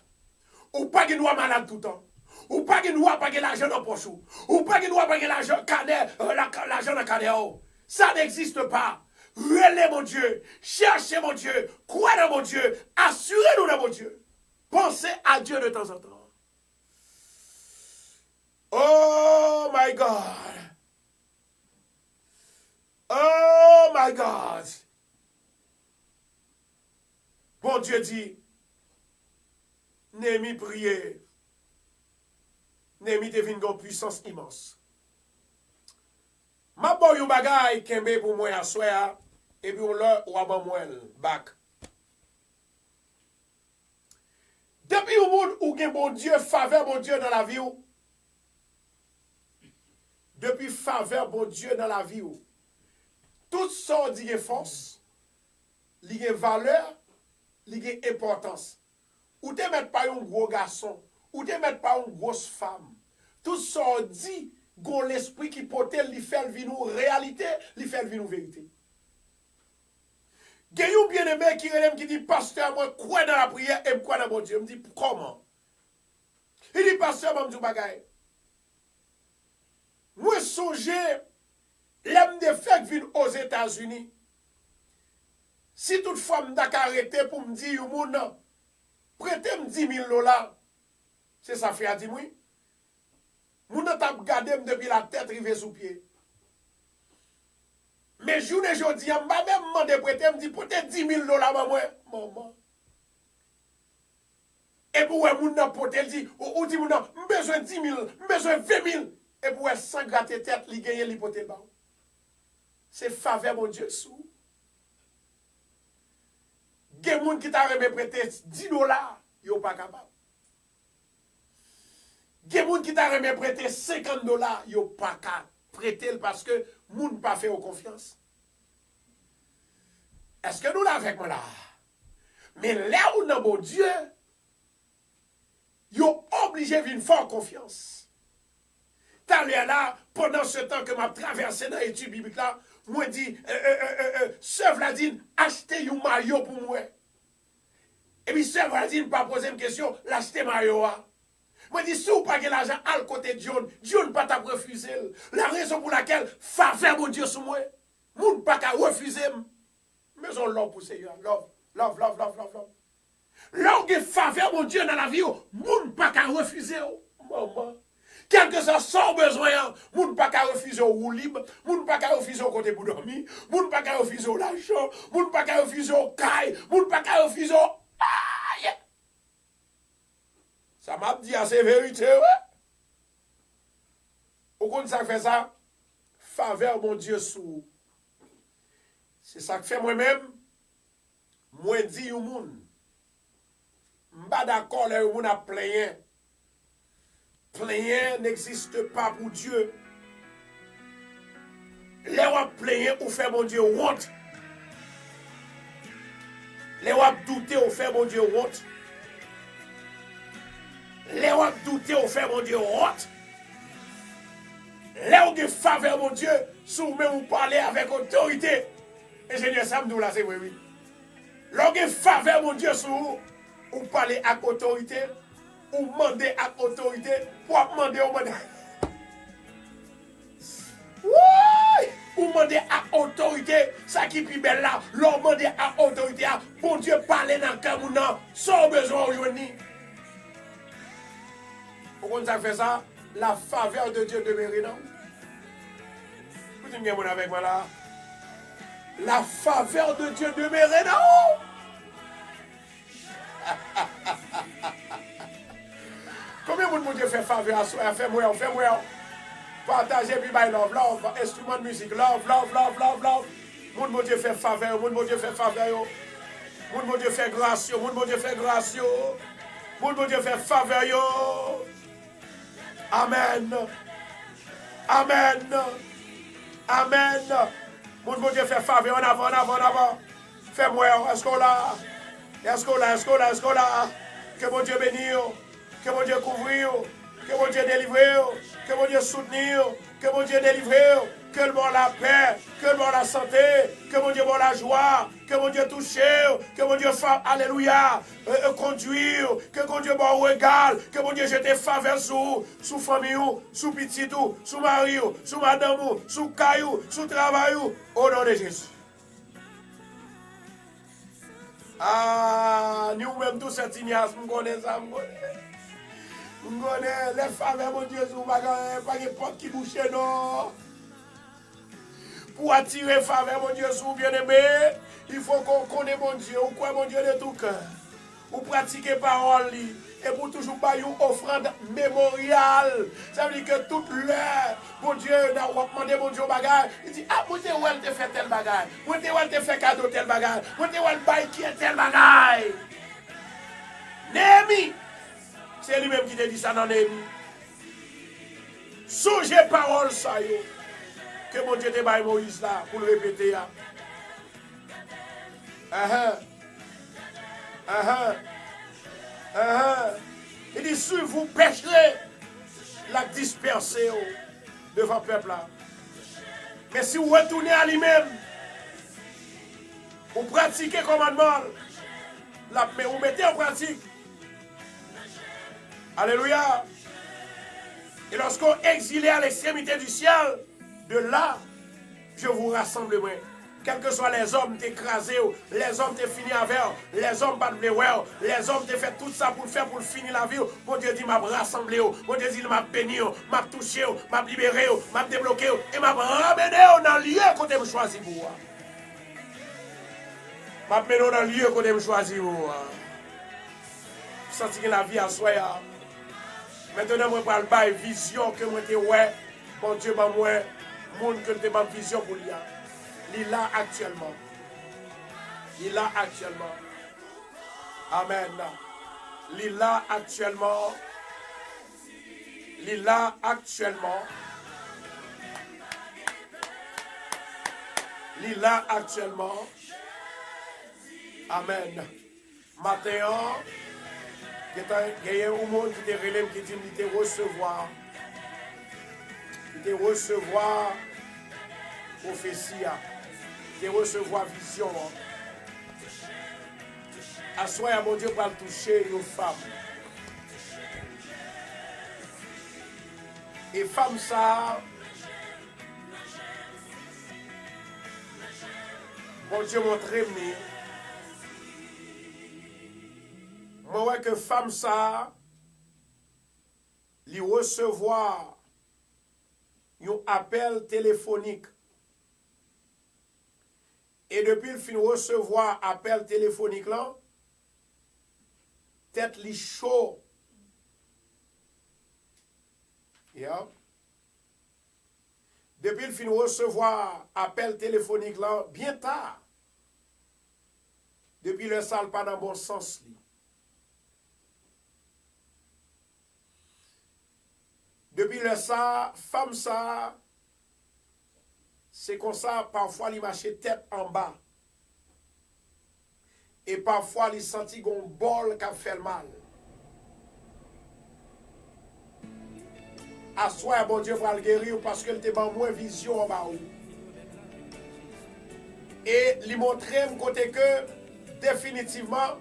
Ou pas qu'il ne doit malade tout le temps. Ou pas qu'il ne doit pas l'argent dans le poche. Ou pas qu'il ne doit pas l'argent dans le canet. Ça n'existe pas. Relais mon Dieu. Cherchez mon Dieu. Croyez dans mon Dieu. Assurez-nous dans mon Dieu. Pensez à Dieu de temps en temps. Oh my God. Oh my God. Bon Dieu dit, Néhémie priait. Néhémie devine une puissance immense. Ma boy yon bagay kembe pour moi à soya et puis on l'a ou avant moi back. Depuis au monde où gen bon Dieu faveur bon Dieu dans la vie ou. Depuis faveur bon Dieu dans la vie ou. Tout ça dit force, li gen valeur, li gen importance. Ou te met pas un gros garçon, ou te met pas une grosse femme. Tout ça dit, gon l'esprit qui potel li fait vivre nous réalité, li fait vivre nous vérité. Gen yon bien-aimé qui dit pasteur moi crois dans la prière et crois dans mon Dieu. Me dit comment? Il dit pasteur moi me dit bagay. Moi songer l'aime de fait vivre aux États-Unis. Si toutefois m'da arrêté pour me dire yon moun nan prêtez-moi 10 000 $. C'est ça fait à dire oui. Moun nan t'a gardé depuis la tête rive sous pied. Mais journée jodi, on m'a même demandé prêter, me dit peut-être 10 000 $, maman. Et pour moun nan pote, elle dit, ou dit moun nan, besoin 10 000, besoin 20 000. Et pour sans gratter tête, li gagne li pote ba. C'est faveur mon Dieu sous. Gen moun qui t'a remis prêter 10 $, yo pas capable. Gen moun qui t'a remis prêter 50 $, yo pas capable prêter parce que moun pas fait confiance. Est-ce que nous l'avons avec moi là? Mais là où nous bon Dieu, yo obligé de faire confiance. T'as l'air là, pendant ce temps que m'a traversé dans l'étude biblique là, moi dit, Sœur Vladine, achetez un maillot pour moi. Et puis Sœur Vladine pas poser une question, l'acheter maillot. Moi dis, si vous pas l'argent à côté de John, John pas t'a refusé. La raison pour laquelle faveur mon Dieu sur moi, moun pas qu'à refuser. Mais on love pour Seigneur, love. Là où faveur mon Dieu dans la vie, moun pas qu'à refuser. Maman. Quel que soit son besoin, moun pas qu'à refuser au libre, moun pas qu'à refuser au côté pour dormir, moun pas qu'à refuser l'argent, moun pas qu'à refuser au caille, moun pas qu'à refuser au... Aïe! Ça m'a dit assez vérité, ouais. Au compte ça fait ça, faveur mon Dieu sous. C'est ça que fait moi-même. Moi dis au monde. M'pas d'accord là où on a plaigné. Plaigner n'existe pas pour Dieu. Là où on plaigner ou fait mon Dieu honte. Les wap douter au fait mon Dieu honte. Les wap douter au fait mon Dieu honte. Les wap faveur mon Dieu, sous même vous parler avec autorité. Ingénieur Samdou là c'est oui oui. Les faveur mon Dieu sous ou parler avec autorité, ou demander avec autorité, pour demander au monde. Oui! Ou demander à autorité, ça qui est plus belle là, leur demander à autorité, bon Dieu, parler dans le cœur, sans besoin aujourd'hui. Pourquoi ça fait ça? La faveur de Dieu demeure, non? Vous dites bien avec moi là? La faveur de Dieu demeure, non? Combien de monde Dieu fait faveur à soi? Fais-moi. Partagez, puis by love, instrument de musique, love. Mon Dieu fait faveur, mon Dieu fait faveur. Mon Dieu fait grâce, mon Dieu fait grâce. Mon Dieu fait faveur. Amen. Mon Dieu fait faveur, en avant. Fais-moi, est-ce qu'on là? Que mon Dieu bénisse, que mon Dieu couvre, que mon Dieu délivre, que mon Dieu soutenir, que mon Dieu délivre, que le bon la paix, que le bon la santé, que mon Dieu bon la joie, que mon Dieu touche, que mon Dieu alléluia, conduire, que mon Dieu bon regard, que mon Dieu jette faveur sous famille, sous petit, sous mari, sous madame, sous caillou, sous travail, au nom de Jésus. Ah, nous-mêmes tous cette ignace, nous connaissons ça, nous connaissons les femmes, mon Dieu, pas de porte qui bouche, non. Pour attirer femmes, mon Dieu, sous bien-aimé, il faut qu'on connaisse mon Dieu, ou quoi, mon Dieu, de tout cœur. Ou pratiquer parole, et pour toujours faire une offrande mémoriale. Ça veut dire que toute l'heure, mon Dieu, n'a pas demandé mon Dieu bagage. Il dit, ah, moi, où elle te fait tel bagage. Moi, où elle te fait cadeau tel bagage. Moi, où elle baille qui est tel bagage. Néhémie. C'est lui-même qui te dit ça dans Néhémie. Songez parole ça, yo. Que mon Dieu te baille Moïse là, pour le répéter. Il dit, si vous pécherez, la disperser devant le peuple là. Mais si vous retournez à lui-même, vous pratiquez le commandement, mais vous mettez en pratique. Alléluia. Et lorsqu'on exilé à l'extrémité du ciel, de là, je vous rassemblerai. Quels que soient les hommes t'écraser, les hommes t'es fini avec, les hommes pas de les hommes t'es fait tout ça pour le faire, pour finir la vie. Mon Dieu dit, m'a rassemblé, mon Dieu dit, m'a béni, m'a touché, m'a libéré, m'a débloqué, et m'a ramené dans le lieu qu'on t'a choisi pour moi. M'a mené dans le lieu qu'on t'a choisi pour moi. Senti que la vie a soi. Maintenant, moi, je parle de vision que moi, ouais, mon Dieu, moi, monde que tu as vision pour lui. Il est là actuellement. Amen. Il est là actuellement. Amen. Matin, il y a un monde qui te dit qu'il te recevoir. Il te recevoir prophétie. Il te recevoir vision. À soi, mon Dieu, va toucher une femme. Et femme ça, mon Dieu montre-moi. Moi, ouais que femme ça, lui recevoir un appel téléphonique. Et depuis le fin recevoir appel téléphonique là, tête li chaud. Yeah. Depuis le fin recevoir appel téléphonique là, bien tard. Depuis le sale pas dans bon sens li. Depuis le ça, femme ça, c'est comme ça, parfois, il marche tête en bas. Et parfois, il sentit qu'on bol qui a fait le mal. À soi, bon Dieu va le guérir parce qu'il te ban moins vision en bas. Et lui montrer côté que définitivement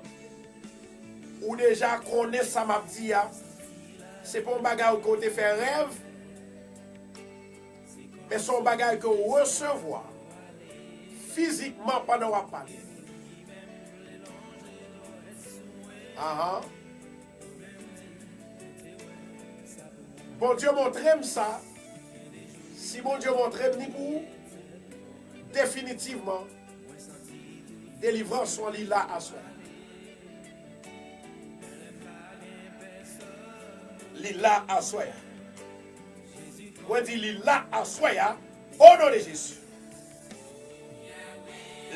ou déjà connaît ça m'a dit c'est pas un bagage côté faire rêve mais son bagage que recevoir physiquement pendant qu'on parle. Bon Dieu montre ça. Si bon Dieu montre ni pour définitivement délivrance soit là à soi. Lila à soi. Moi dis lila à soi au nom de Jésus.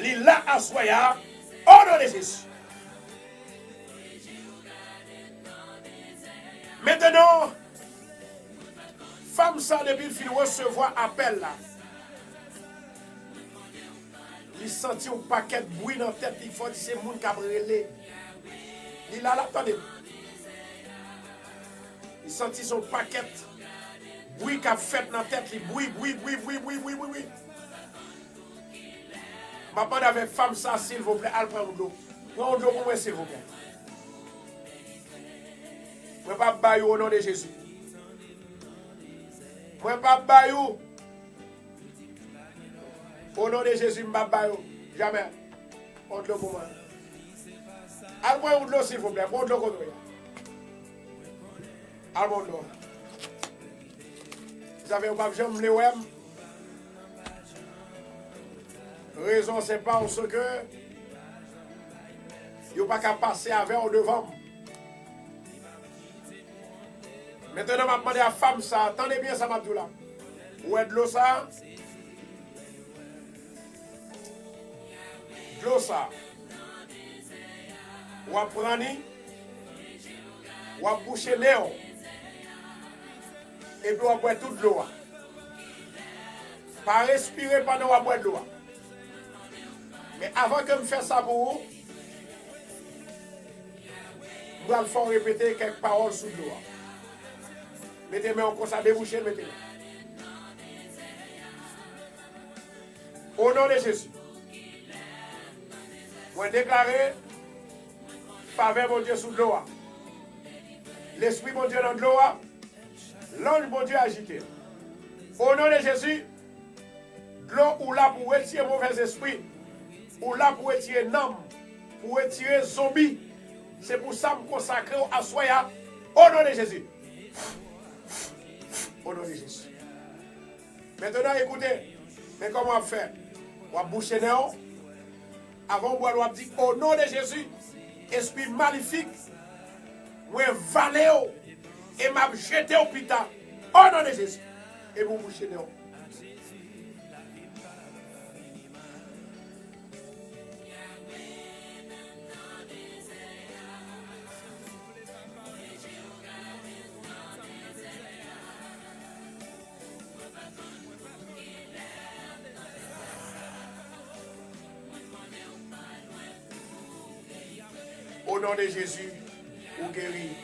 Lila à soi au nom de Jésus. Maintenant, femme ça depuis le fin recevoir appel là. Il sentit un paquet de bruit dans la tête, il faut dire c'est moun qui a brûlé. Il a là, attendez. Il sentit son paquet de bruit qui a fait dans la tête, il bruit. Ma demande avec femme ça, s'il vous plaît, allez prendre de l'eau. Prends de l'eau pour moi, s'il vous plaît. Je ne vais pas bailler au nom de Jésus. Je ne vais pas bailler au nom de Jésus, je ne vais pas bailler. Jamais. Prends de l'eau pour moi. Allez prendre de l'eau, s'il vous plaît. Prends de l'eau contre moi. Allez prendre de l'eau. Vous savez, on ne va pas jamais le voir. Raison, c'est parce que il n'y a pas qu'à passer avec au devant. Maintenant, je vais demander à la femme ça. Attendez bien ça, Mabdoula. Où est de l'eau ça? De l'eau ça. Ou à prendre, ou à boucher Léon. Et puis on va boire toute l'eau. Pas respirer pendant qu'on va boire de l'eau. Mais avant que je fasse ça pour vous, je vais faire répéter quelques paroles sous l'eau. Mettez-moi en constat débouché, mettez-moi. Au nom de Jésus, je déclare faveur mon Dieu sous l'eau. L'esprit mon Dieu dans l'eau, l'ange mon Dieu agité. Au nom de Jésus, l'eau ou là pour retirer mauvais esprit, ou là pour retirer nom, pour retirer zombie. C'est pour ça que je me consacre à Soya. Au nom de Jésus. Au nom de Jésus. Maintenant, écoutez. Mais comment on fait? On va boucher néon. Avant, on va dire au nom de Jésus, esprit maléfique, moi valéo et m'a jeté au pita. Au nom de Jésus. Et vous bouchez néon. Au nom de Jésus, vous guéris.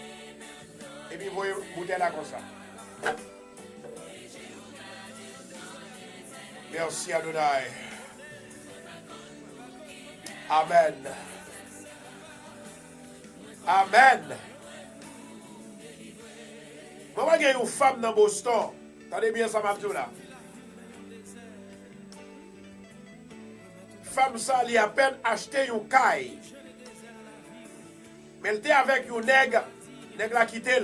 Et puis vous êtes là comme ça. Merci Adonai. Amen. Amen. Moi, il y a une femme dans Boston. Attendez bien ça, Mabdou là. Femme ça, elle a à peine acheté une caille. Mais elle était avec un nègre la quitté.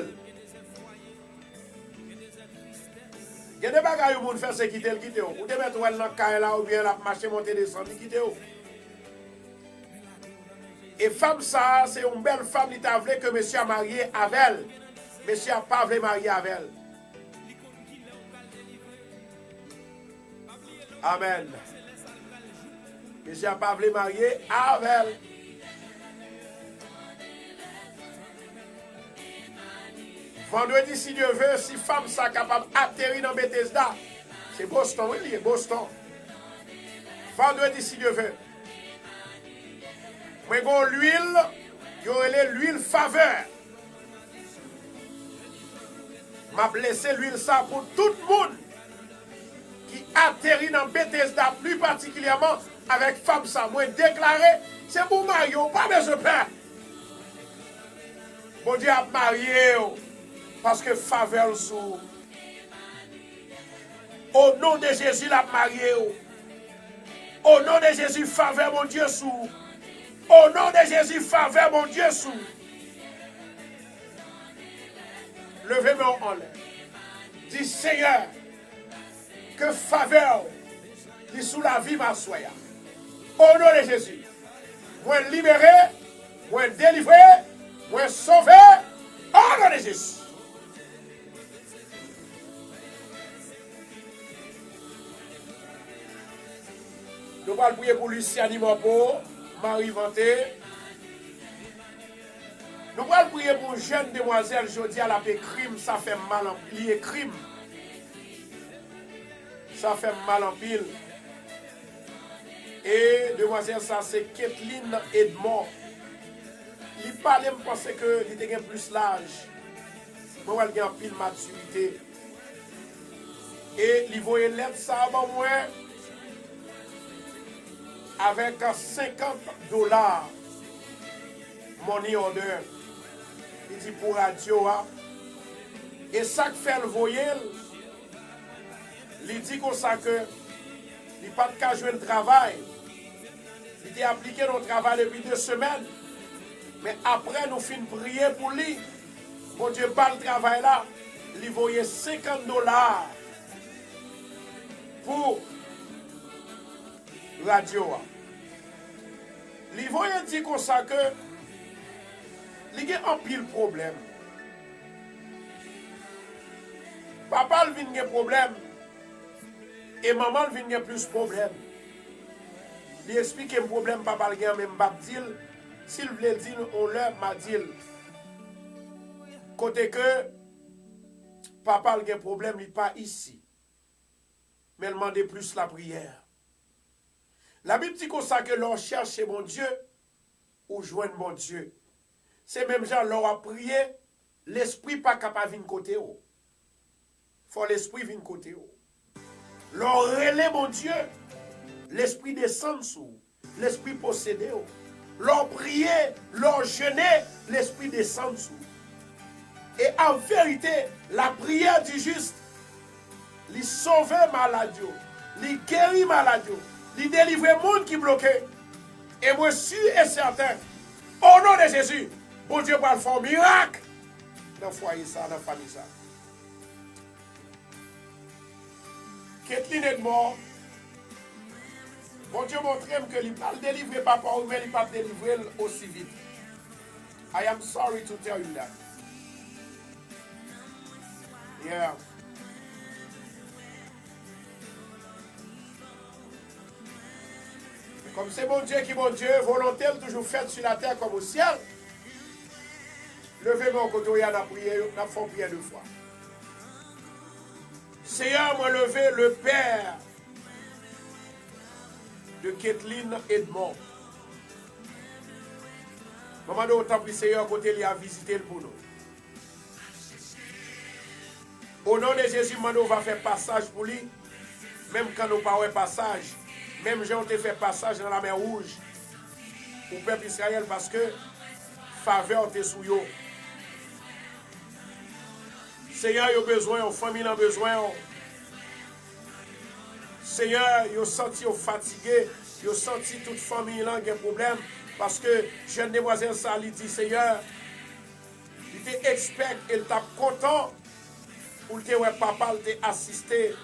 Il y a des bagages où on fait se quitter, quitter. Ou te mettre dans la caille là, ou bien la marcher, monter, descendre, quitter. Et femme ça, c'est une belle femme qui t'a voulu que monsieur a marié avec elle. Monsieur n'a pas voulu marier avec elle. Amen. Monsieur n'a pas voulu marier avec elle. Vendredi, si Dieu veut, si femme ça capable d'atterrir dans Bethesda, c'est Boston, oui, Boston. Vendredi, si Dieu veut. Moi, j'ai l'huile, j'ai l'huile faveur. M'a blessé l'huile ça pour tout le monde qui atterrit dans Bethesda, plus particulièrement avec femme ça. Moi, déclaré, c'est pour Mario, pas besoin de peur. Bon Dieu a marié, parce que faveur sous. Au nom de Jésus, l'a marié. Au nom de Jésus, faveur mon Dieu sous. Au nom de Jésus, faveur mon Dieu sous. Levez-moi en l'air. Dis Seigneur, que faveur est sous la vie ma soya. Au nom de Jésus, moi libéré, moi délivré, moi sauvé. Au nom de Jésus. Nous allons prier pour Luciani Mopo, Marie Vanté. Nous allons prier pour une jeune demoiselle, je dis à la paix, crime, ça fait mal en pile. Crime. Ça fait mal en pile. Et demoiselle, ça c'est Kathleen Edmond. Il parlait, je pensais qu'il était plus l'âge. Moi, il y a un pile maturité. Et il voyait l'aide ça avant moi avec $50 money order. Il dit pour radio. Et ça que fait le voyel, il dit comme ça que il n'a pas de cas jouer le travail. Il était appliqué dans le travail depuis 2 semaines. Mais après, nous finissons prier pour lui. Bon Dieu, pas le travail là. Il voyait $50 pour radio. Il voyait dire comme ça que il y a un pile problème. Papa vient un problème et maman vient plus problème. Il explique un problème papa vient même pas dire. S'il voulait dire on leur m'a dit. Côté que papa a un problème, il n'est pas ici. Mais il demande plus la prière. La Bible dit comme ça que l'on cherche mon Dieu ou joindre mon Dieu. C'est même genre l'on a prié, l'esprit pas capable de venir côté haut. Faut l'esprit venir côté haut. L'on relève mon Dieu, l'esprit descend sous, l'esprit possédé haut. L'on prié, l'on jeûné, l'esprit descend sous. Et en vérité, la prière du juste, il sauve malade, il guérit malade, il délivre le monde qui est bloqué. Et moi, sûr et certain, au nom de Jésus, bon Dieu va faire un miracle dans le foyer, ça, dans la famille. Ça. Kathleen est mort. Bon Dieu montre que il ne peut pas délivrer papa ou mais il ne peut pas délivrer aussi vite. I am sorry to tell you that. Yeah. Comme c'est bon Dieu qui est bon Dieu, volonté toujours faite sur la terre comme au ciel. Levez-moi au côté, il y a la prière, nous avons prié 2 fois. Seigneur, moi levé le Père de Kathleen Edmond. Maman de autant pris Seigneur, côté il a visité pour nous. Au nom de Jésus, on va faire passage pour lui. Même quand nous parlons passage, même j'ai fait passage dans la mer Rouge au peuple Israël parce que faveur était sous eux. Seigneur, il a besoin, la famille a besoin. Seigneur, il a senti fatigué, il a senti toute famille a un problème parce que jeune demoiselle ça lui dit Seigneur, il était expert, il était content pour que papa ait assisté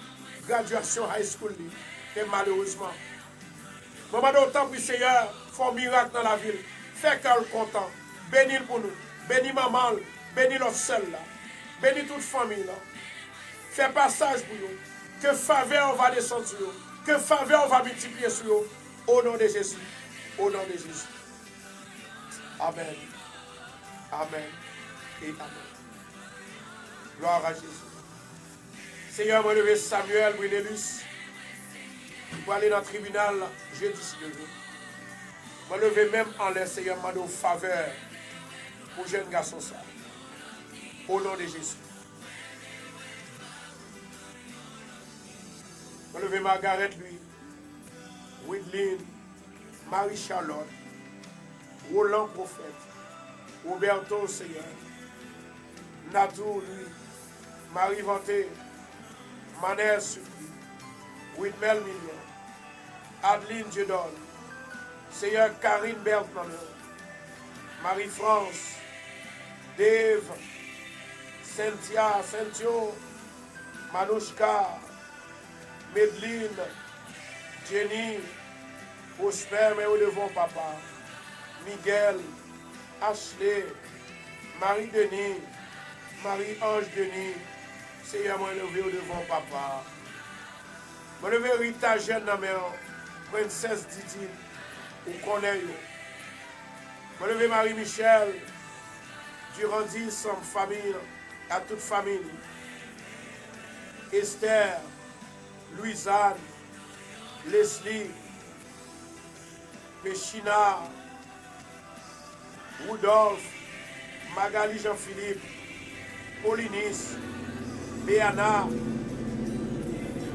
graduation high school. Et malheureusement, maman d'autant puis Seigneur, fais un miracle dans la ville. Fais qu'elle content. Bénis pour nous. Bénis maman. Bénis l'autre seul là. Bénis toute famille là. Fais passage pour nous. Que faveur va descendre sur nous. Que faveur va multiplier sur nous. Au nom de Jésus. Au nom de Jésus. Amen. Amen. Et amen. Gloire à Jésus. Seigneur, moi levé Samuel Brunelus. Pour aller dans le tribunal jeudi si Dieu veut. Je me lever même en l'air, Seigneur, de faveur pour jeune garçon ça. Au nom de Jésus. Je me lever Margaret, lui, Widlin, Marie-Charlotte, Roland Prophète, Roberto, Seigneur, Natou, lui, Marie Vanté, Manel Supli, Whitmel Million, Adeline Jedon, Seigneur Karine Bertman, Marie-France, Dave, Cynthia, Cynthio, Manouchka, Medline, Jenny, Prosper, mais au devant papa, Miguel, Ashley, Marie-Denis, Marie-Ange Denis, Seigneur, moi levé au devant papa. Moi levé Rita jeune dans mes princesse Didi, ou connaît yo. Moi levé Marie-Michel, Durandis, sans famille, à toute famille. Esther, Louisanne, Leslie, Péchina, Rudolph, Magali Jean-Philippe, Paulinis, Béana,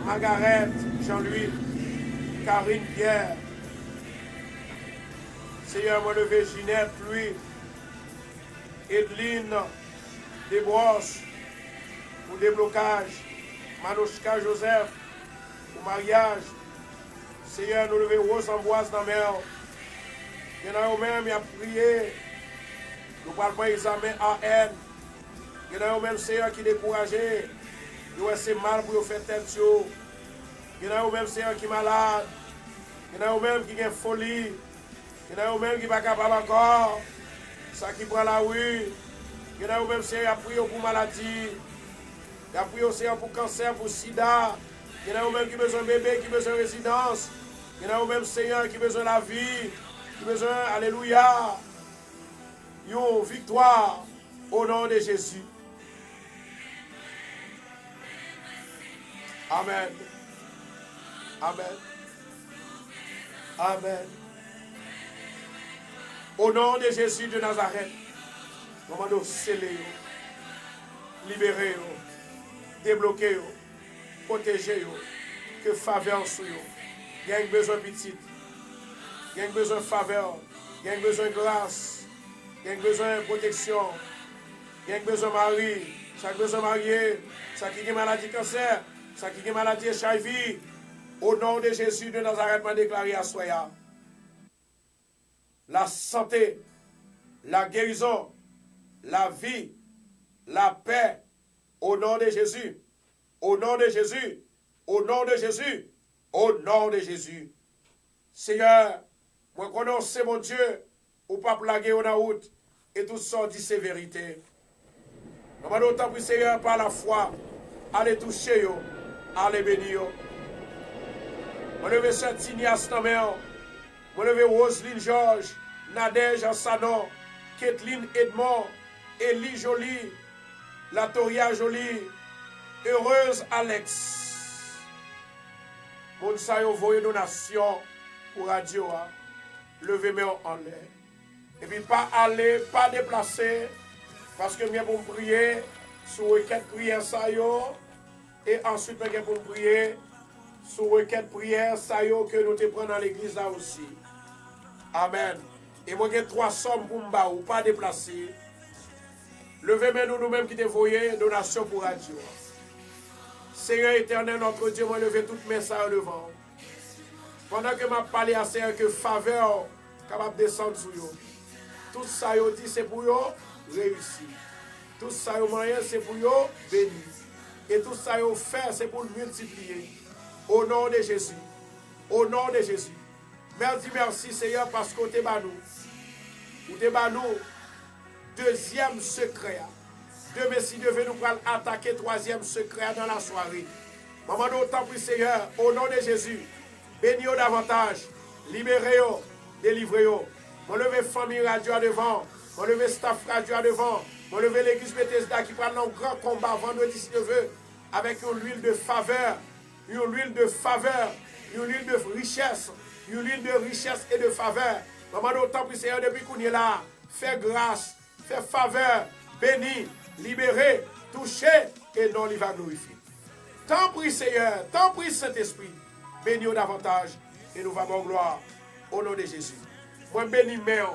Margaret Jean-Louis, Karine Pierre, Seigneur, moi levé Ginette, Louis, Edeline, Desbrosses, pour déblocage, Manouchka Joseph, pour mariage, Seigneur, nous lever Rose Amboise dans la mer. Il y en a même qui a prié. Nous parlons pas examen AN. Il y en a même, Seigneur, qui découragé. Nous c'est mal pour faire tête. Il y en a même, Seigneur, qui est malade. Il y en a même qui est folie. Il y en a même qui n'est pas capable encore. Ça qui prend la rue. Il y en a même, Seigneur, qui a prié pour maladie. Il a prié, Seigneur, pour cancer, pour sida. Il y en a même qui besoin de bébé, qui besoin de résidence. Il y en a même, Seigneur, qui besoin de la vie, qui besoin, alléluia, une victoire au nom de Jésus. Amen. Amen. Amen. Au nom de Jésus de Nazareth, nous demandons sceller, libérer, débloquer, protéger, que faveur sur vous. Il y a besoin de petit, il y a besoin de faveur, il y a besoin de grâce, il y a besoin de protection, il y a besoin de mari, chaque besoin de marié, ça qui a maladie cancer, ça qui a maladie HIV, au nom de Jésus de Nazareth, m'a déclaré à Soya. La santé, la guérison, la vie, la paix, au nom de Jésus, au nom de Jésus, au nom de Jésus. Au nom de Jésus. Seigneur, moi connais mon Dieu, ou pas plaguer en route, et tout ça dit c'est vérité. Nous demandons autant pour Seigneur par la foi, allez toucher yo, allez bénir yo. Moi lever Saint-Ignace dans main, moi lever Roselyne Georges, Nadège Assanon, Kathleen Edmond, Élie Jolie, Latoria Jolie, heureuse Alex. Moun sa yo voye donation pour radio, levez mes en l'air. Et puis pas aller, pas déplacer, parce que bien pour prier, sur requête prière ça yo, et ensuite bien pour prier, sur requête prière ça yo que nous te prenons dans l'église là aussi. Amen. Et moi j'ai 3 sommes pour m'ba ou pas déplacer. Levez mes nous-mêmes qui te voyez, donation pour radio. Seigneur éternel, notre Dieu, moi lever toutes mes ça devant. Pendant que m'a parlé à Seigneur que faveur capable de descendre sur vous. Tout ça yo dit c'est pour vous réussir. Tout ça yo moyen c'est pour vous bénir. Et tout ça yo faire c'est pour multiplier. Au nom de Jésus. Au nom de Jésus. Merci Seigneur parce que tu es banou. Ou tu es banou. Deuxième secret. Demain, si Dieu veut nous attaquer, 3e secret dans la soirée. Maman, nous t'en prie, Seigneur, au nom de Jésus, bénis-nous davantage, libérez-nous, délivrez-nous. Mon lever famille radio devant, mon lever staff radio devant, mon lever l'église Bethesda qui prend un grand combat vendredi, si Dieu veut, avec une huile de faveur, une huile de faveur, une huile de richesse et de faveur. Maman, autant prie Seigneur, depuis qu'on est là, fais grâce, fais faveur, béni, libéré, touché, et non, il va glorifier. Tant prie Seigneur, tant prie Saint-Esprit, bénis davantage, et nous va bon gloire, au nom de Jésus. Moi bénis main,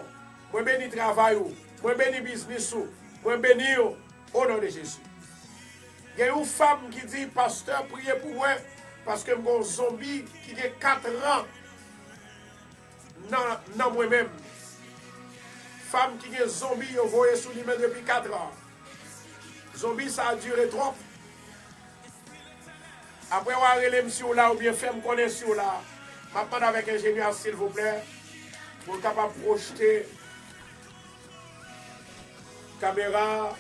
moi bénis travail, moi bénis business, moi bénis au nom de Jésus. Il y a une femme qui dit, pasteur, priez pour moi, parce que mon zombie qui a 4 ans dans moi-même. Femme qui est zombie, vous voyez sous lui depuis 4 ans. Zombie, ça a duré trop. Après, on va aller monsieur là, ou bien faire me connaître sur là. Maintenant, avec ingénieur, s'il vous plaît, pour être capable de projeter caméra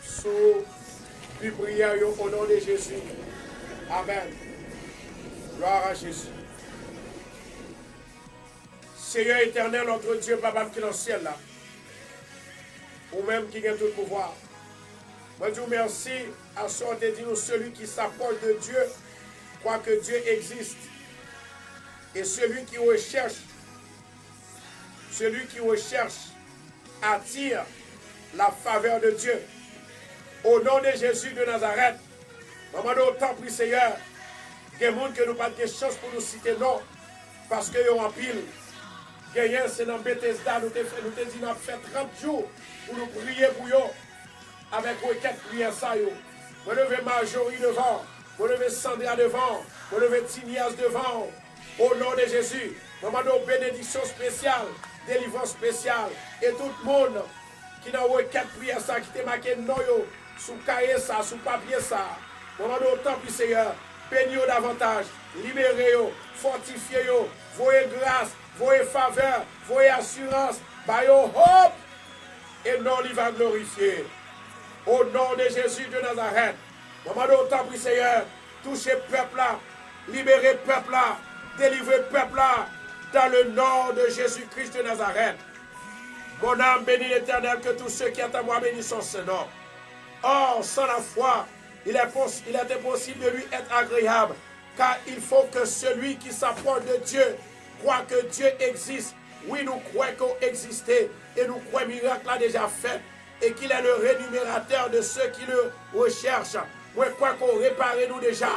sous puis prière au nom de Jésus. Amen. Gloire à Jésus. Seigneur éternel, notre Dieu, Papa qui est dans le ciel là, ou même qui a tout le pouvoir. Moi, je vous remercie à ce moment dit nous, celui qui s'approche de Dieu, croit que Dieu existe. Et celui qui recherche attire la faveur de Dieu. Au nom de Jésus de Nazareth, maman, autant prie Seigneur, il y a des gens qui n'ont pas de chance pour nous citer non, parce qu'ils ont en pile. Hier, c'est dans Bethesda, nous avons dit nous avons fait 30 jours pour nous prier pour eux, avec requête prière ça. Vous levez Marjorie devant, vous levez Sandra devant, vous levez Tinias devant, au nom de Jésus. Maman, bénédiction spéciale, délivrance spéciale, et tout le monde qui n'a requête prière ça, qui te marqué non, sous cahier ça, sous papier ça. Maman, autant plus Seigneur, bénis-vous davantage, libérez-vous, fortifiez-vous, voyez grâce, voyez faveur, voyez assurance, voyez hope, et non, il va glorifier. Au nom de Jésus de Nazareth, maman, autant plus Seigneur, touchez peuple là, libérez peuple là, délivrez peuple là, dans le nom de Jésus-Christ de Nazareth. Mon âme bénit l'Éternel, que tous ceux qui ont à moi bénissent son nom. Or, sans la foi, il est impossible de lui être agréable, car il faut que celui qui s'approche de Dieu croit que Dieu existe. Oui, nous croyons qu'il existe, et nous croyons que le miracle a déjà fait, et qu'il est le rémunérateur de ceux qui le recherchent. Moi, je crois qu'on répare nous déjà.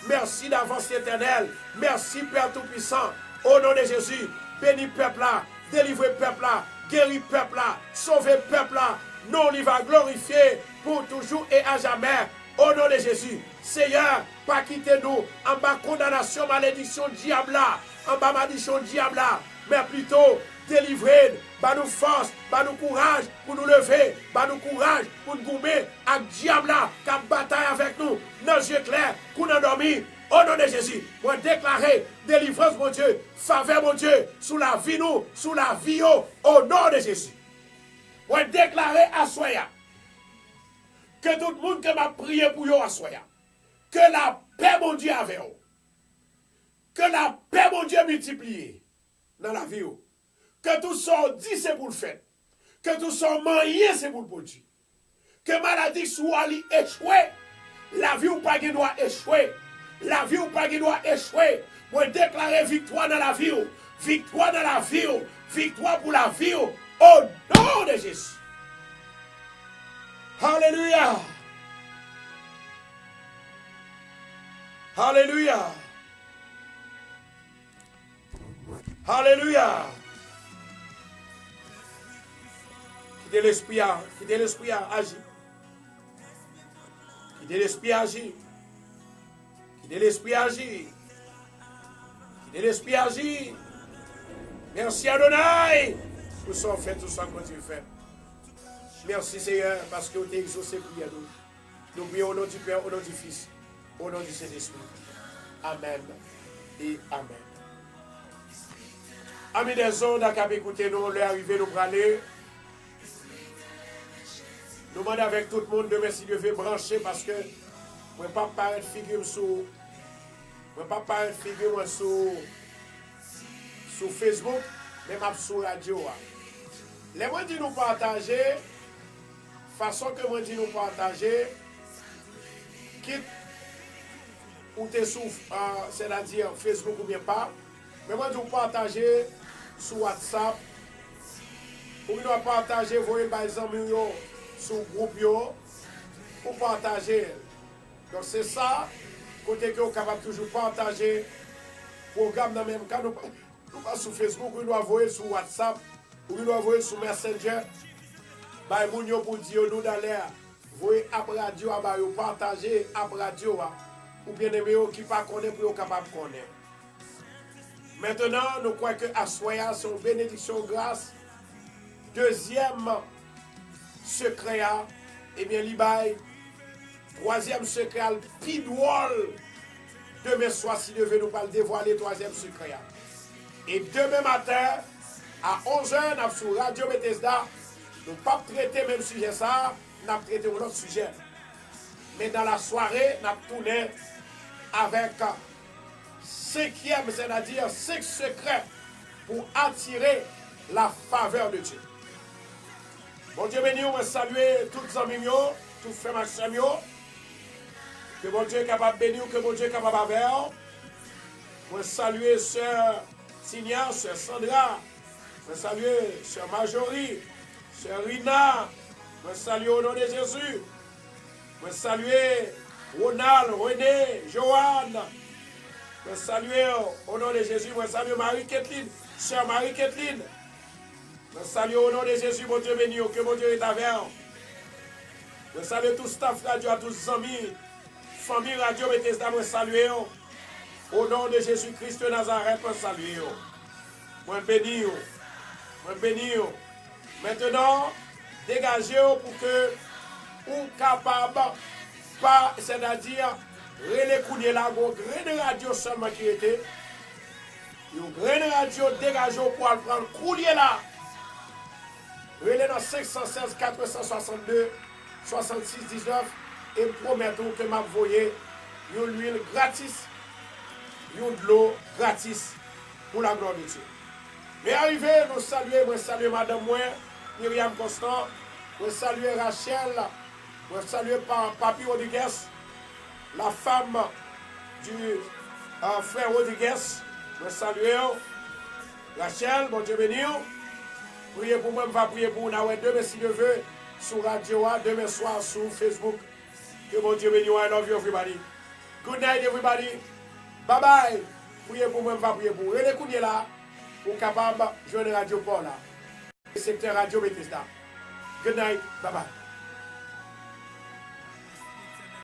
Merci d'avance éternelle. Merci, Père Tout-Puissant. Au nom de Jésus, bénis peuple là, délivrez peuple là, guéris peuple là, sauvez peuple là. Non, il va glorifier pour toujours et à jamais. Au nom de Jésus, Seigneur, pas quitter nous en bas condamnation, malédiction, diable là, en bas malédiction, diable là, mais plutôt délivrer, bah nous force, bah nous courage pour nous lever, bah nous courage pour nous gommer avec diable là, qui a bataille avec nous, nos yeux clairs, qu'on a dormi. Au nom de Jésus, moi déclarer délivrance, mon Dieu, faveur, mon Dieu, sous la vie nous, sous la vie, au nom de Jésus. Moi déclarer à Soya que tout le monde qui m'a prié pour eux à Soya, que la paix, mon Dieu, avec eux, que la paix, mon Dieu, multipliée dans la vie, que tout ça dit, c'est pour le faire, que tout ça manié, c'est pour le produire, que maladie soit échouée, la vie ou pas qui doit échouer. La vie ou pas qui doit échouer. Moi déclarer victoire dans la vie. Victoire dans la vie. Victoire pour la vie. Au nom de Jésus. Alléluia. Alléluia. Alléluia. Quittez l'esprit agir. Quittez l'esprit agir. Quittez l'esprit agir. Quittez l'esprit agir. Merci Adonai. Tout ça fait, tout ça continue de faire. Merci Seigneur, parce que vous avez exaucé prière nous. Nous prions au nom du Père, au nom du Fils, au nom du Saint-Esprit. Amen et Amen. Amis des ondes, à cap écouter nous, l'arrivée nous praler. Nous demandons avec tout le monde de merci de vous brancher parce que je ne vais pas paraître figure sur Facebook, même sur radio. Les gens qui nous partager, façon que moi dis nous partager, quitte ou te sur c'est-à-dire Facebook ou bien pas, Mais moi, je vous partager sur WhatsApp. Ou nous partager, voyez par exemple, sur le groupe, pour partager. Donc c'est ça, côté que vous êtes capable de toujours partager le programme dans le même cas. Nous pas sur Facebook, nous envoyer sur WhatsApp, ou nous envoyer sur Messenger. Bah, nous pour dire nous dans l'air, voyez après radio, partager après radio, ou bien aimé qui pas connaît pour capable de connaître. Maintenant, nous croyons que à soya son bénédiction grâce. Deuxième secret, eh bien, l'Ibaï. Troisième secret, pidouol. Demain soir, si Dieu veut nous pas le dévoiler, troisième secret. Et demain matin, à 11h, sur Radio Bethesda, nous ne pouvons pas traiter le même sujet, ça, nous avons traité un autre sujet. Mais dans la soirée, nous avons tourné avec cinquième, c'est-à-dire 5 secrets pour attirer la faveur de Dieu. Bon Dieu béni, on va saluer tous les amis, tous les frères et que bon Dieu est capable de bénir, que bon Dieu est capable de faire. On va saluer sœur Tignan, sœur Sandra, on va saluer sœur Marjorie, sœur Rina, on va saluer au nom de Jésus. On va saluer Ronald, René, Joanne. On va saluer au nom de Jésus. On va saluer Marie-Kathleen, sœur Marie-Kathleen. Je salue au nom de Jésus, mon Dieu béni, que mon Dieu est avec vous. Je salue tout staff radio, tous les amis, famille radio Bethesda, je salue au nom de Jésus-Christ de Nazareth, je salue. Je bénis. Je bénis. Maintenant, dégagez-vous pour que vous capable, pas, c'est-à-dire, relécouler la graine radio seulement qui était. Une graine radio dégagez-vous pour aller prendre coulier là. Relais dans 516 462 66 19 et promettons que m'a envoyé une huile gratis, une de l'eau gratis pour la gloire de Dieu. Mais arrivé, nous saluer Madame Myriam Constant, nous saluer Rachel, nous saluer Papi Rodriguez, la femme du frère Rodriguez, nous saluer Rachel, bon Dieu béni. Priez pour moi, je vais prier pour nous demain si Dieu veut, sur Radio, demain soir sur Facebook. Que mon Dieu bénisse. I love you everybody. Good night everybody. Bye bye. Priez pour moi, je vais prier pour vous. Relécoutez là, pour capable de joindre Radio Paul là. Secteur Radio Bethesda. Good night. Bye bye.